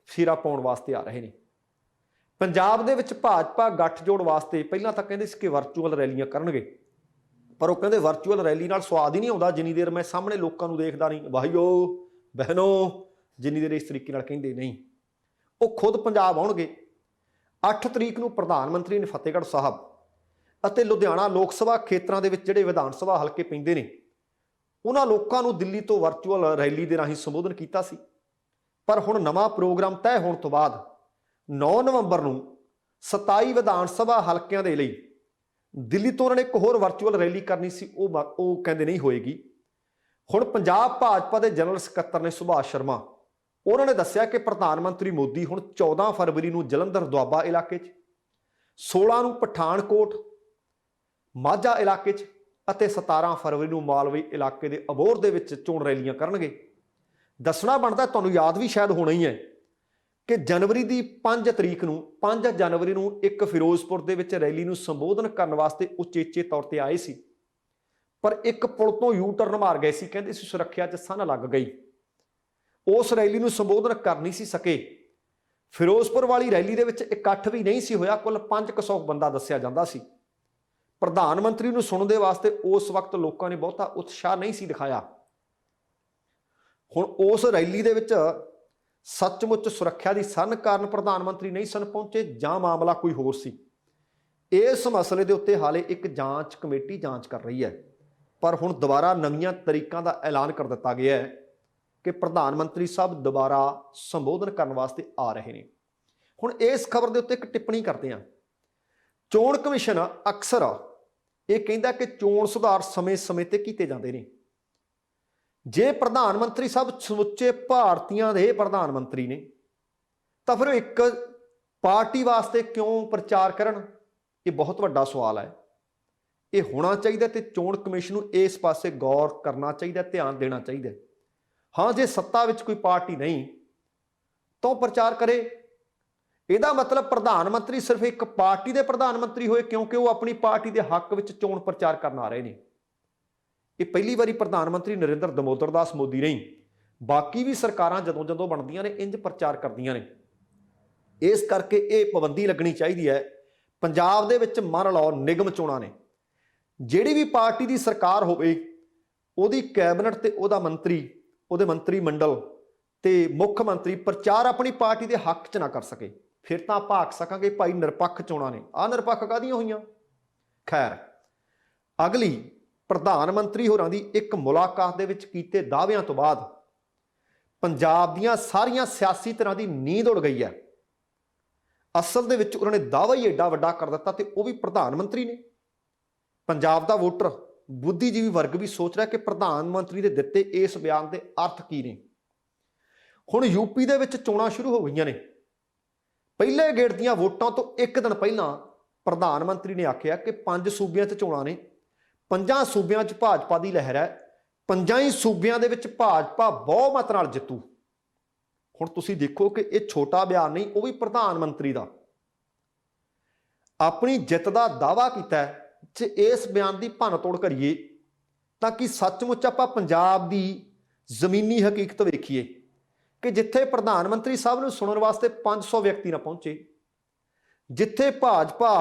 ਫੇਰਾ ਪਾਉਣ ਵਾਸਤੇ ਆ ਰਹੇ ਨੇ। ਪੰਜਾਬ ਦੇ ਵਿੱਚ ਭਾਜਪਾ ਗੱਠਜੋੜ ਵਾਸਤੇ ਪਹਿਲਾਂ ਤਾਂ ਕਹਿੰਦੇ ਸੀ ਕਿ ਵਰਚੁਅਲ ਰੈਲੀਆਂ ਕਰਨਗੇ, ਪਰ ਉਹ ਕਹਿੰਦੇ ਵਰਚੁਅਲ ਰੈਲੀ ਨਾਲ ਸਵਾਦ ਹੀ ਨਹੀਂ ਆਉਂਦਾ ਜਿੰਨੀ ਦੇਰ ਮੈਂ ਸਾਹਮਣੇ ਲੋਕਾਂ ਨੂੰ ਦੇਖਦਾ ਨਹੀਂ। ਭਾਈਓ ਬਹਿਨੋ ਜਿੰਨੀ ਦੇਰ ਇਸ ਤਰੀਕੇ ਨਾਲ ਕਹਿੰਦੇ ਨਹੀਂ। ਉਹ ਖੁਦ ਪੰਜਾਬ ਆਉਣਗੇ। 8 ਤਰੀਕ ਨੂੰ ਪ੍ਰਧਾਨ ਮੰਤਰੀ ਨੇ ਫਤਿਹਗੜ੍ਹ ਸਾਹਿਬ ਅਤੇ ਲੁਧਿਆਣਾ ਲੋਕ ਸਭਾ ਖੇਤਰਾਂ ਦੇ ਵਿੱਚ ਜਿਹੜੇ ਵਿਧਾਨ ਸਭਾ ਹਲਕੇ ਪੈਂਦੇ ਨੇ ਉਹਨਾਂ ਲੋਕਾਂ ਨੂੰ ਦਿੱਲੀ ਤੋਂ ਵਰਚੁਅਲ ਰੈਲੀ ਦੇ ਰਾਹੀਂ ਸੰਬੋਧਨ ਕੀਤਾ ਸੀ। ਪਰ ਹੁਣ ਨਵਾਂ ਪ੍ਰੋਗਰਾਮ ਤੈਅ ਹੋਣ ਤੋਂ ਬਾਅਦ 9 ਨਵੰਬਰ ਨੂੰ 27 ਵਿਧਾਨ ਸਭਾ ਹਲਕਿਆਂ ਦੇ ਲਈ ਦਿੱਲੀ ਤੋਂ ਉਹਨਾਂ ਨੇ ਇੱਕ ਹੋਰ ਵਰਚੁਅਲ ਰੈਲੀ ਕਰਨੀ ਸੀ। ਉਹ ਕਹਿੰਦੇ ਨਹੀਂ ਹੋਏਗੀ। ਹੁਣ ਪੰਜਾਬ ਭਾਜਪਾ ਦੇ ਜਨਰਲ ਸਕੱਤਰ ਨੇ ਸੁਭਾਸ਼ ਸ਼ਰਮਾ ਉਹਨਾਂ ਨੇ ਦੱਸਿਆ ਕਿ ਪ੍ਰਧਾਨ ਮੰਤਰੀ ਮੋਦੀ ਹੁਣ 14 ਫਰਵਰੀ ਨੂੰ ਜਲੰਧਰ ਦੁਆਬਾ ਇਲਾਕੇ 'ਚ, 16 ਨੂੰ ਪਠਾਨਕੋਟ ਮਾਝਾ ਇਲਾਕੇ 'ਚ ਅਤੇ 17 ਫਰਵਰੀ ਨੂੰ ਮਾਲਵੇ ਇਲਾਕੇ ਦੇ ਅਬੋਹਰ ਦੇ ਵਿੱਚ ਚੋਣ ਰੈਲੀਆਂ ਕਰਨਗੇ। ਦੱਸਣਾ ਬਣਦਾ, ਤੁਹਾਨੂੰ ਯਾਦ ਵੀ ਸ਼ਾਇਦ ਹੋਣਾ ਹੀ ਹੈ ਕਿ ਜਨਵਰੀ ਦੀ 5 ਜਨਵਰੀ ਨੂੰ ਇੱਕ ਫਿਰੋਜ਼ਪੁਰ ਦੇ ਵਿੱਚ ਰੈਲੀ ਨੂੰ ਸੰਬੋਧਨ ਕਰਨ ਵਾਸਤੇ ਉਚੇਚੇ ਤੌਰ ਤੇ ਆਏ ਸੀ, ਪਰ ਇੱਕ ਪੁਲ ਤੋਂ ਯੂ ਟਰਨ ਮਾਰ ਗਏ ਸੀ। ਕਹਿੰਦੇ ਸੀ ਸੁਰੱਖਿਆ 'ਚ ਸੰਨ ਲੱਗ ਗਈ, ਉਸ ਰੈਲੀ ਨੂੰ ਸੰਬੋਧਨ ਕਰ ਨਹੀਂ ਸੀ ਸਕੇ। ਫਿਰੋਜ਼ਪੁਰ ਵਾਲੀ ਰੈਲੀ ਦੇ ਵਿੱਚ ਇਕੱਠ ਵੀ ਨਹੀਂ ਸੀ ਹੋਇਆ, ਕੁੱਲ 500 ਬੰਦਾ ਦੱਸਿਆ ਜਾਂਦਾ ਸੀ। ਪ੍ਰਧਾਨ ਮੰਤਰੀ ਨੂੰ ਸੁਣਨ ਦੇ ਵਾਸਤੇ ਉਸ ਵਕਤ ਲੋਕਾਂ ਨੇ ਬਹੁਤਾ ਉਤਸ਼ਾਹ ਨਹੀਂ ਸੀ ਦਿਖਾਇਆ। ਹੁਣ ਉਸ ਰੈਲੀ ਦੇ ਵਿੱਚ ਸੱਚਮੁੱਚ ਸੁਰੱਖਿਆ ਦੀ ਸੰਨ ਕਾਰਨ ਪ੍ਰਧਾਨ ਮੰਤਰੀ ਨਹੀਂ ਸਨ ਪਹੁੰਚੇ ਜਾਂ ਮਾਮਲਾ ਕੋਈ ਹੋਰ ਸੀ। ਇਸ ਮਸਲੇ ਦੇ ਉੱਤੇ ਹਾਲੇ ਇੱਕ ਜਾਂਚ ਕਮੇਟੀ ਜਾਂਚ ਕਰ ਰਹੀ ਹੈ, ਪਰ ਹੁਣ ਦੁਬਾਰਾ ਨਵੀਆਂ ਤਰੀਕਾਂ ਦਾ ਐਲਾਨ ਕਰ ਦਿੱਤਾ ਗਿਆ ਹੈ ਕਿ ਪ੍ਰਧਾਨ ਮੰਤਰੀ ਸਾਹਿਬ ਦੁਬਾਰਾ ਸੰਬੋਧਨ ਕਰਨ ਵਾਸਤੇ ਆ ਰਹੇ ਨੇ। ਹੁਣ ਇਸ ਖਬਰ ਦੇ ਉੱਤੇ ਇੱਕ ਟਿੱਪਣੀ ਕਰਦੇ ਹਾਂ। ਚੋਣ ਕਮਿਸ਼ਨ ਅਕਸਰ ਇਹ ਕਹਿੰਦਾ ਕਿ ਚੋਣ ਸੁਧਾਰ ਸਮੇਂ-ਸਮੇਂ ਤੇ ਕੀਤੇ ਜਾਂਦੇ ਨੇ। ਜੇ ਪ੍ਰਧਾਨ ਮੰਤਰੀ ਸਾਹਿਬ ਸਮੁੱਚੇ ਭਾਰਤੀਆਂ ਦੇ ਪ੍ਰਧਾਨ ਮੰਤਰੀ ਨੇ ਤਾਂ ਫਿਰ ਇੱਕ ਪਾਰਟੀ ਵਾਸਤੇ ਕਿਉਂ ਪ੍ਰਚਾਰ ਕਰਨ? ਇਹ ਬਹੁਤ ਵੱਡਾ ਸਵਾਲ ਹੈ। ਇਹ ਹੋਣਾ ਚਾਹੀਦਾ ਤੇ ਚੋਣ ਕਮਿਸ਼ਨ ਨੂੰ ਇਸ ਪਾਸੇ ਗੌਰ ਕਰਨਾ ਚਾਹੀਦਾ, ਧਿਆਨ ਦੇਣਾ ਚਾਹੀਦਾ। ਹਾਂ, ਜੇ ਸੱਤਾ ਵਿੱਚ ਕੋਈ ਪਾਰਟੀ ਨਹੀਂ ਤਾਂ ਪ੍ਰਚਾਰ ਕਰੇ। ਇਹਦਾ ਮਤਲਬ ਪ੍ਰਧਾਨ ਮੰਤਰੀ ਸਿਰਫ ਇੱਕ ਪਾਰਟੀ ਦੇ ਪ੍ਰਧਾਨ ਮੰਤਰੀ ਹੋਏ ਕਿਉਂਕਿ ਉਹ ਆਪਣੀ ਪਾਰਟੀ ਦੇ ਹੱਕ ਵਿੱਚ ਚੋਣ ਪ੍ਰਚਾਰ ਕਰਨ ਆ ਰਹੇ ਨੇ। ਇਹ ਪਹਿਲੀ ਵਾਰੀ ਪ੍ਰਧਾਨ ਮੰਤਰੀ ਨਰਿੰਦਰ ਦਮੋਦਰ ਦਾਸ ਮੋਦੀ ਨਹੀਂ, ਬਾਕੀ ਵੀ ਸਰਕਾਰਾਂ ਜਦੋਂ ਬਣਦੀਆਂ ਨੇ ਇੰਜ ਪ੍ਰਚਾਰ ਕਰਦੀਆਂ ਨੇ। ਇਸ ਕਰਕੇ ਇਹ ਪਾਬੰਦੀ ਲੱਗਣੀ ਚਾਹੀਦੀ ਹੈ। ਪੰਜਾਬ ਦੇ ਵਿੱਚ ਮੰਨ ਲਓ ਨਿਗਮ ਚੋਣਾਂ ਨੇ, ਜਿਹੜੀ ਵੀ ਪਾਰਟੀ ਦੀ ਸਰਕਾਰ ਹੋਵੇ ਉਹਦੀ ਕੈਬਨਿਟ ਤੇ ਉਹਦਾ ਮੰਤਰੀ, ਉਹਦੇ ਮੰਤਰੀ ਮੰਡਲ ਤੇ ਮੁੱਖ ਮੰਤਰੀ ਪ੍ਰਚਾਰ ਆਪਣੀ ਪਾਰਟੀ ਦੇ ਹੱਕ 'ਚ ਨਾ ਕਰ ਸਕੇ, ਫਿਰ ਤਾਂ ਆਪਾਂ ਆਖ ਸਕਾਂਗੇ ਭਾਈ ਨਿਰਪੱਖ ਚੋਣਾਂ ਨੇ। ਆਹ ਨਿਰਪੱਖ ਕਾਹਦੀਆਂ ਹੋਈਆਂ? ਖੈਰ, ਅਗਲੀ ਪ੍ਰਧਾਨ ਮੰਤਰੀ ਹੋਰਾਂ ਦੀ ਇੱਕ ਮੁਲਾਕਾਤ ਦੇ ਵਿੱਚ ਕੀਤੇ ਦਾਅਵਿਆਂ ਤੋਂ ਬਾਅਦ ਪੰਜਾਬ ਦੀਆਂ ਸਾਰੀਆਂ ਸਿਆਸੀ ਧਿਰਾਂ ਦੀ ਨੀਂਦ ਉੜ ਗਈ ਹੈ। ਅਸਲ ਦੇ ਵਿੱਚ ਉਹਨਾਂ ਨੇ ਦਾਅਵਾ ਹੀ ਐਡਾ ਵੱਡਾ ਕਰ ਦਿੱਤਾ ਤੇ ਉਹ ਵੀ ਪ੍ਰਧਾਨ ਮੰਤਰੀ ਨੇ। ਪੰਜਾਬ ਦਾ ਵੋਟਰ, ਬੁੱਧੀਜੀਵੀ ਵਰਗ ਵੀ ਸੋਚ ਰਿਹਾ ਕਿ ਪ੍ਰਧਾਨ ਮੰਤਰੀ ਦੇ ਦਿੱਤੇ ਇਸ ਬਿਆਨ ਦੇ ਅਰਥ ਕੀ ਨੇ। ਹੁਣ ਯੂਪੀ ਦੇ ਵਿੱਚ ਚੋਣਾਂ ਸ਼ੁਰੂ ਹੋ ਗਈਆਂ ਨੇ। ਪਹਿਲੇ ਗੇੜ ਦੀਆਂ ਵੋਟਾਂ ਤੋਂ ਇੱਕ ਦਿਨ ਪਹਿਲਾਂ ਪ੍ਰਧਾਨ ਮੰਤਰੀ ਨੇ ਆਖਿਆ ਕਿ 5 ਸੂਬਿਆਂ 'ਚ ਚੋਣਾਂ ਨੇ, 5 ਸੂਬਿਆਂ 'ਚ ਭਾਜਪਾ ਦੀ ਲਹਿਰ ਹੈ, 5 ਹੀ ਸੂਬਿਆਂ ਦੇ ਵਿੱਚ ਭਾਜਪਾ ਬਹੁਮਤ ਨਾਲ ਜਿੱਤੂ। ਹੁਣ ਤੁਸੀਂ ਦੇਖੋ ਕਿ ਇਹ ਛੋਟਾ ਬਿਆਨ ਨਹੀਂ, ਉਹ ਵੀ ਪ੍ਰਧਾਨ ਮੰਤਰੀ ਦਾ। ਆਪਣੀ ਜਿੱਤ ਦਾ ਦਾਅਵਾ ਕੀਤਾ ਹੈ। ਜੇ ਇਸ ਬਿਆਨ ਦੀ ਭੰਨ ਤੋੜ ਕਰੀਏ ਤਾਂ ਕਿ ਸੱਚਮੁੱਚ ਆਪਾਂ ਪੰਜਾਬ ਦੀ ਜ਼ਮੀਨੀ ਹਕੀਕਤ ਵੇਖੀਏ ਕਿ ਜਿੱਥੇ ਪ੍ਰਧਾਨ ਮੰਤਰੀ ਸਾਹਿਬ ਨੂੰ ਸੁਣਨ ਵਾਸਤੇ 500 ਵਿਅਕਤੀ ਨਾ ਪਹੁੰਚੇ, ਜਿੱਥੇ ਭਾਜਪਾ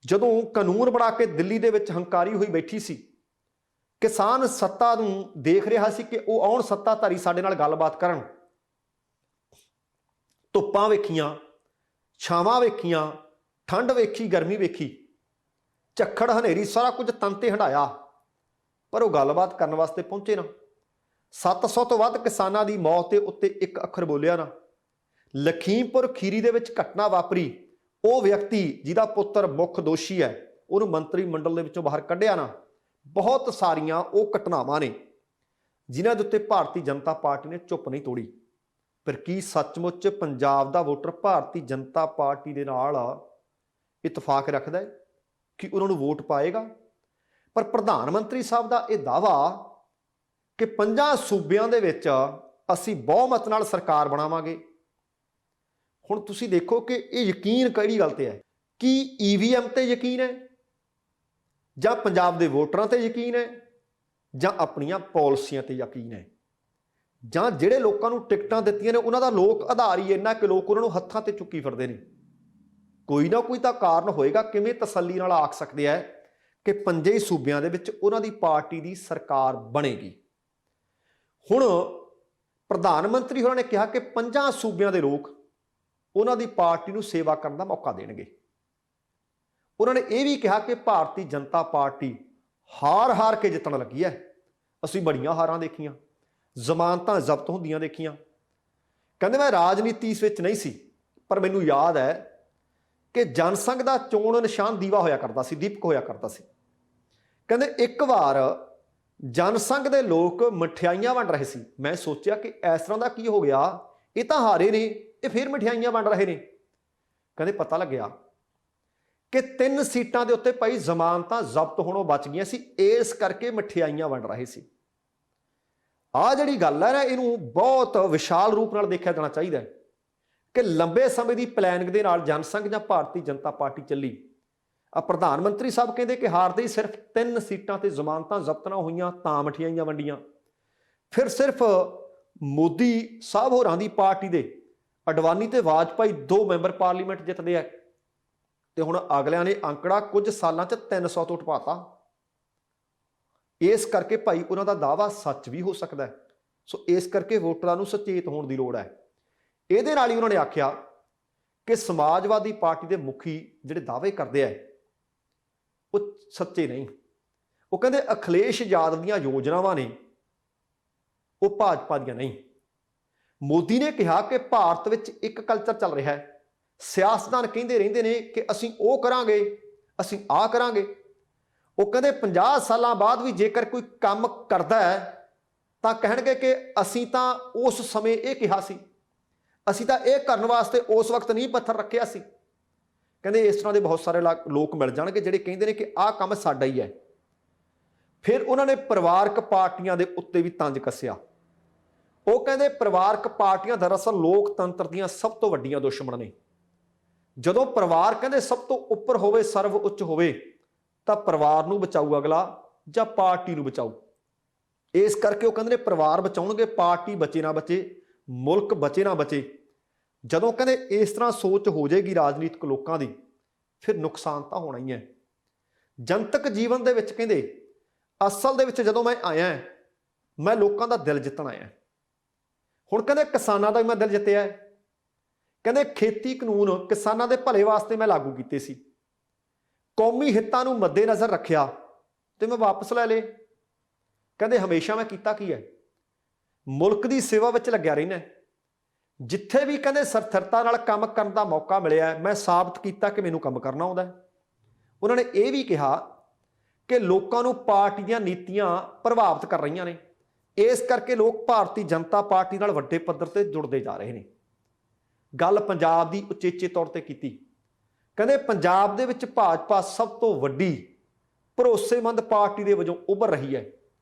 ਜਦੋਂ ਕਾਨੂੰਨ ਬਣਾ ਕੇ ਦਿੱਲੀ ਦੇ ਵਿੱਚ ਹੰਕਾਰੀ ਹੋਈ ਬੈਠੀ ਸੀ, ਕਿਸਾਨ ਸੱਤਾ ਨੂੰ ਦੇਖ ਰਿਹਾ ਸੀ ਕਿ ਉਹ ਆਉਣ ਸੱਤਾਧਾਰੀ ਸਾਡੇ ਨਾਲ ਗੱਲਬਾਤ ਕਰਨ। ਧੁੱਪਾਂ ਵੇਖੀਆਂ, ਛਾਵਾਂ ਵੇਖੀਆਂ, ਠੰਡ ਵੇਖੀ, ਗਰਮੀ ਵੇਖੀ, ਝੱਖੜ ਹਨੇਰੀ, ਸਾਰਾ ਕੁਝ ਤਨ ਤੇ ਹੰਢਾਇਆ, ਪਰ ਉਹ ਗੱਲਬਾਤ ਕਰਨ ਵਾਸਤੇ ਪਹੁੰਚੇ ਨਾ। 700 ਤੋਂ ਵੱਧ ਕਿਸਾਨਾਂ ਦੀ ਮੌਤ ਦੇ ਉੱਤੇ ਇੱਕ ਅੱਖਰ ਬੋਲਿਆ ਨਾ। ਲਖੀਮਪੁਰ ਖੀਰੀ ਦੇ ਵਿੱਚ ਘਟਨਾ ਵਾਪਰੀ, ਉਹ ਵਿਅਕਤੀ ਜਿਹਦਾ ਪੁੱਤਰ ਮੁੱਖ ਦੋਸ਼ੀ ਹੈ ਉਹਨੂੰ ਮੰਤਰੀ ਮੰਡਲ ਦੇ ਵਿੱਚੋਂ ਬਾਹਰ ਕੱਢਿਆ ਨਾ। ਬਹੁਤ ਸਾਰੀਆਂ ਉਹ ਘਟਨਾਵਾਂ ਨੇ ਜਿਨ੍ਹਾਂ ਦੇ ਉੱਤੇ ਭਾਰਤੀ ਜਨਤਾ ਪਾਰਟੀ ਨੇ ਚੁੱਪ ਨਹੀਂ ਤੋੜੀ। ਪਰ ਕੀ ਸੱਚਮੁੱਚ ਪੰਜਾਬ ਦਾ ਵੋਟਰ ਭਾਰਤੀ ਜਨਤਾ ਪਾਰਟੀ ਦੇ ਨਾਲ ਇਤਫਾਕ ਰੱਖਦਾ ਹੈ ਕਿ ਉਹਨਾਂ ਨੂੰ ਵੋਟ ਪਾਏਗਾ? ਪਰ ਪ੍ਰਧਾਨ ਮੰਤਰੀ ਸਾਹਿਬ ਦਾ ਇਹ ਦਾਅਵਾ ਕਿ 5 ਸੂਬਿਆਂ ਦੇ ਵਿੱਚ ਅਸੀਂ ਬਹੁਮਤ ਨਾਲ ਸਰਕਾਰ ਬਣਾਵਾਂਗੇ, ਹੁਣ ਤੁਸੀਂ ਦੇਖੋ ਕਿ ਇਹ ਯਕੀਨ ਕਿਹੜੀ ਗੱਲ ਤੇ ਹੈ? ਕੀ ਈਵੀਐਮ ਤੇ ਯਕੀਨ ਹੈ, ਜਾਂ ਪੰਜਾਬ ਦੇ ਵੋਟਰਾਂ ਤੇ ਯਕੀਨ ਹੈ, ਜਾਂ ਆਪਣੀਆਂ ਪਾਲਿਸੀਆਂ ਤੇ ਯਕੀਨ ਹੈ, ਜਾਂ ਜਿਹੜੇ ਲੋਕਾਂ ਨੂੰ ਟਿਕਟਾਂ ਦਿੱਤੀਆਂ ਨੇ ਉਹਨਾਂ ਦਾ ਲੋਕ ਆਧਾਰ ਹੀ ਇੰਨਾ ਕਿ ਲੋਕ ਉਹਨਾਂ ਨੂੰ ਹੱਥਾਂ ਤੇ ਚੁੱਕੀ ਫਿਰਦੇ ਨੇ? ਕੋਈ ਨਾ ਕੋਈ ਤਾਂ ਕਾਰਨ ਹੋਏਗਾ। ਕਿਵੇਂ ਤਸੱਲੀ ਨਾਲ ਆਖ ਸਕਦੇ ਆ ਕਿ 5 ਹੀ ਸੂਬਿਆਂ ਦੇ ਵਿੱਚ ਉਹਨਾਂ ਦੀ ਪਾਰਟੀ ਦੀ ਸਰਕਾਰ ਬਣੇਗੀ? ਹੁਣ ਪ੍ਰਧਾਨ ਮੰਤਰੀ ਹੋਰਾਂ ਨੇ ਕਿਹਾ ਕਿ 5 ਸੂਬਿਆਂ ਦੇ ਲੋਕ ਉਹਨਾਂ ਦੀ ਪਾਰਟੀ ਨੂੰ ਸੇਵਾ ਕਰਨ ਦਾ ਮੌਕਾ ਦੇਣਗੇ। ਉਹਨਾਂ ਨੇ ਇਹ ਵੀ ਕਿਹਾ ਕਿ ਭਾਰਤੀ ਜਨਤਾ ਪਾਰਟੀ ਹਾਰ ਕੇ ਜਿੱਤਣ ਲੱਗੀ ਹੈ। ਅਸੀਂ ਬੜੀਆਂ ਹਾਰਾਂ ਦੇਖੀਆਂ, ਜ਼ਮਾਨਤਾਂ ਜ਼ਬਤ ਹੁੰਦੀਆਂ ਦੇਖੀਆਂ। ਕਹਿੰਦੇ ਮੈਂ ਰਾਜਨੀਤੀ ਇਸ ਵਿੱਚ ਨਹੀਂ ਸੀ, ਪਰ ਮੈਨੂੰ ਯਾਦ ਹੈ ਕਿ ਜਨਸੰਘ ਦਾ ਚੋਣ ਨਿਸ਼ਾਨ ਦੀਵਾ ਹੋਇਆ ਕਰਦਾ ਸੀ, ਦੀਪਕ ਹੋਇਆ ਕਰਦਾ ਸੀ। ਕਹਿੰਦੇ ਇੱਕ ਵਾਰ ਜਨਸੰਘ ਦੇ ਲੋਕ ਮਠਿਆਈਆਂ ਵੰਡ ਰਹੇ ਸੀ। ਮੈਂ ਸੋਚਿਆ ਕਿ ਇਸ ਤਰ੍ਹਾਂ ਦਾ ਕੀ ਹੋ ਗਿਆ, ਇਹ ਤਾਂ ਹਾਰੇ ਨੇ, ਇਹ ਫਿਰ ਮਠਿਆਈਆਂ ਵੰਡ ਰਹੇ ਨੇ। ਕਹਿੰਦੇ ਪਤਾ ਲੱਗਿਆ ਕਿ 3 ਸੀਟਾਂ ਦੇ ਉੱਤੇ ਭਾਈ ਜ਼ਮਾਨਤਾਂ ਜ਼ਬਤ ਹੋਣੋਂ ਬਚ ਗਈਆਂ ਸੀ, ਇਸ ਕਰਕੇ ਮਠਿਆਈਆਂ ਵੰਡ ਰਹੇ ਸੀ। ਆਹ ਜਿਹੜੀ ਗੱਲ ਹੈ ਨਾ, ਇਹਨੂੰ ਬਹੁਤ ਵਿਸ਼ਾਲ ਰੂਪ ਨਾਲ ਦੇਖਿਆ ਜਾਣਾ ਚਾਹੀਦਾ ਹੈ ਕਿ ਲੰਬੇ ਸਮੇਂ ਦੀ ਪਲੈਨਿੰਗ ਦੇ ਨਾਲ ਜਨਸੰਘ ਜਾਂ ਭਾਰਤੀ ਜਨਤਾ ਪਾਰਟੀ ਚੱਲੀ। ਪ੍ਰਧਾਨ ਮੰਤਰੀ ਸਾਹਿਬ ਕਹਿੰਦੇ ਕਿ ਹਾਰਦੇ ਹੀ ਸਿਰਫ 3 ਸੀਟਾਂ ਤੇ ਜ਼ਮਾਨਤਾਂ ਜ਼ਬਤ ਨਾ ਹੋਈਆਂ ਤਾਂ ਮਠਿਆਈਆਂ ਵੰਡੀਆਂ। ਫਿਰ ਸਿਰਫ ਮੋਦੀ ਸਾਹਿਬ ਹੋਰਾਂ ਦੀ ਪਾਰਟੀ ਦੇ ਅਡਵਾਨੀ ਤੇ ਵਾਜਪਾਈ 2 ਮੈਂਬਰ ਪਾਰਲੀਮੈਂਟ ਜਿੱਤਦੇ ਆ, ਤੇ ਹੁਣ ਅਗਲਿਆਂ ਨੇ ਅੰਕੜਾ ਕੁਝ ਸਾਲਾਂ 'ਚ 300 ਤੋਂ ਟਪਾਤਾ। ਇਸ ਕਰਕੇ ਭਾਈ ਉਹਨਾਂ ਦਾ ਦਾਅਵਾ ਸੱਚ ਵੀ ਹੋ ਸਕਦਾ ਹੈ। ਸੋ ਇਸ ਕਰਕੇ ਵੋਟਰਾਂ ਨੂੰ ਸੁਚੇਤ ਹੋਣ ਦੀ ਲੋੜ ਹੈ। ਇਹਦੇ ਨਾਲ ਹੀ ਉਹਨਾਂ ਨੇ ਆਖਿਆ ਕਿ ਸਮਾਜਵਾਦੀ ਪਾਰਟੀ ਦੇ ਮੁਖੀ ਜਿਹੜੇ ਦਾਅਵੇ ਕਰਦੇ ਆ ਉਹ ਸੱਚੇ ਨਹੀਂ। ਉਹ ਕਹਿੰਦੇ ਅਖਿਲੇਸ਼ ਯਾਦਵ ਦੀਆਂ ਯੋਜਨਾਵਾਂ ਨੇ, ਉਹ ਭਾਜਪਾ ਦੀਆਂ ਨਹੀਂ। ਮੋਦੀ ਨੇ ਕਿਹਾ ਕਿ ਭਾਰਤ ਵਿੱਚ ਇੱਕ ਕਲਚਰ ਚੱਲ ਰਿਹਾ ਹੈ, ਸਿਆਸਤਦਾਨ ਕਹਿੰਦੇ ਰਹਿੰਦੇ ਨੇ ਕਿ ਅਸੀਂ ਉਹ ਕਰਾਂਗੇ, ਅਸੀਂ ਆਹ ਕਰਾਂਗੇ। ਉਹ ਕਹਿੰਦੇ 50 ਸਾਲਾਂ ਬਾਅਦ ਵੀ ਜੇਕਰ ਕੋਈ ਕੰਮ ਕਰਦਾ ਹੈ ਤਾਂ ਕਹਿਣਗੇ ਕਿ ਅਸੀਂ ਤਾਂ ਉਸ ਸਮੇਂ ਇਹ ਕਿਹਾ ਸੀ, ਅਸੀਂ ਤਾਂ ਇਹ ਕਰਨ ਵਾਸਤੇ ਉਸ ਵਕਤ ਨਹੀਂ ਪੱਥਰ ਰੱਖਿਆ ਸੀ। ਕਹਿੰਦੇ ਇਸ ਤਰ੍ਹਾਂ ਦੇ ਬਹੁਤ ਸਾਰੇ ਲੋਕ ਮਿਲ ਜਾਣਗੇ ਜਿਹੜੇ ਕਹਿੰਦੇ ਨੇ ਕਿ ਆਹ ਕੰਮ ਸਾਡਾ ਹੀ ਹੈ। ਫਿਰ ਉਹਨਾਂ ਨੇ ਪਰਿਵਾਰਕ ਪਾਰਟੀਆਂ ਦੇ ਉੱਤੇ ਵੀ ਤੰਜ ਕੱਸਿਆ। ਉਹ ਕਹਿੰਦੇ ਪਰਿਵਾਰਕ ਪਾਰਟੀਆਂ ਦਰਅਸਲ ਲੋਕਤੰਤਰ ਦੀਆਂ ਸਭ ਤੋਂ ਵੱਡੀਆਂ ਦੁਸ਼ਮਣ ਨੇ। ਜਦੋਂ ਪਰਿਵਾਰ ਕਹਿੰਦੇ ਸਭ ਤੋਂ ਉੱਪਰ ਹੋਵੇ, ਸਰਵ ਉੱਚ ਹੋਵੇ, ਤਾਂ ਪਰਿਵਾਰ ਨੂੰ ਬਚਾਊ ਅਗਲਾ ਜਾਂ ਪਾਰਟੀ ਨੂੰ ਬਚਾਊ। ਇਸ ਕਰਕੇ ਉਹ ਕਹਿੰਦੇ ਨੇ ਪਰਿਵਾਰ ਬਚਾਉਣਗੇ, ਪਾਰਟੀ ਬਚੇ ਨਾ ਬਚੇ, ਮੁਲਕ ਬਚੇ ਨਾ ਬਚੇ। ਜਦੋਂ ਕਹਿੰਦੇ ਇਸ ਤਰ੍ਹਾਂ ਸੋਚ ਹੋ ਜਾਏਗੀ ਰਾਜਨੀਤਿਕ ਲੋਕਾਂ ਦੀ, ਫਿਰ ਨੁਕਸਾਨ ਤਾਂ ਹੋਣਾ ਹੀ ਹੈ। ਜਨਤਕ ਜੀਵਨ ਦੇ ਵਿੱਚ ਕਹਿੰਦੇ ਅਸਲ ਦੇ ਵਿੱਚ ਜਦੋਂ ਮੈਂ ਆਇਆ, ਮੈਂ ਲੋਕਾਂ ਦਾ ਦਿਲ ਜਿੱਤਣ ਆਇਆ। ਹੁਣ ਕਹਿੰਦੇ ਕਿਸਾਨਾਂ ਦਾ ਵੀ ਮੈਂ ਦਿਲ ਜਿੱਤਿਆ। ਕਹਿੰਦੇ ਖੇਤੀ ਕਾਨੂੰਨ ਕਿਸਾਨਾਂ ਦੇ ਭਲੇ ਵਾਸਤੇ ਮੈਂ ਲਾਗੂ ਕੀਤੇ ਸੀ, ਕੌਮੀ ਹਿੱਤਾਂ ਨੂੰ ਮੱਦੇਨਜ਼ਰ ਰੱਖਿਆ ਤੇ ਮੈਂ ਵਾਪਸ ਲੈ ਲਏ। ਕਹਿੰਦੇ ਹਮੇਸ਼ਾ ਮੈਂ ਕੀਤਾ ਕੀ ਹੈ, ਮੁਲਕ ਦੀ ਸੇਵਾ ਵਿੱਚ ਲੱਗਿਆ ਰਹਿਣਾ। ਜਿੱਥੇ ਵੀ ਕਹਿੰਦੇ ਸਥਿਰਤਾ ਨਾਲ ਕੰਮ ਕਰਨ ਦਾ ਮੌਕਾ ਮਿਲਿਆ, ਮੈਂ ਸਾਬਤ ਕੀਤਾ ਕਿ ਮੈਨੂੰ ਕੰਮ ਕਰਨਾ ਆਉਂਦਾ। ਉਹਨਾਂ ਨੇ ਇਹ ਵੀ ਕਿਹਾ ਕਿ ਲੋਕਾਂ ਨੂੰ ਪਾਰਟੀ ਦੀਆਂ ਨੀਤੀਆਂ ਪ੍ਰਭਾਵਿਤ ਕਰ ਰਹੀਆਂ ਨੇ, ਇਸ ਕਰਕੇ ਲੋਕ ਭਾਰਤੀ ਜਨਤਾ ਪਾਰਟੀ ਨਾਲ ਵੱਡੇ ਪੱਧਰ ਤੇ ਜੁੜਦੇ ਜਾ ਰਹੇ ਨੇ। ਗੱਲ ਪੰਜਾਬ ਦੀ ਉਚੇਚੇ ਤੌਰ ਤੇ ਕੀਤੀ। ਕਹਿੰਦੇ ਪੰਜਾਬ ਦੇ ਵਿੱਚ ਭਾਜਪਾ ਸਭ ਤੋਂ ਵੱਡੀ ਭਰੋਸੇਮੰਦ ਪਾਰਟੀ ਦੇ ਵਜੋਂ ਉੱਭਰ ਰਹੀ ਹੈ।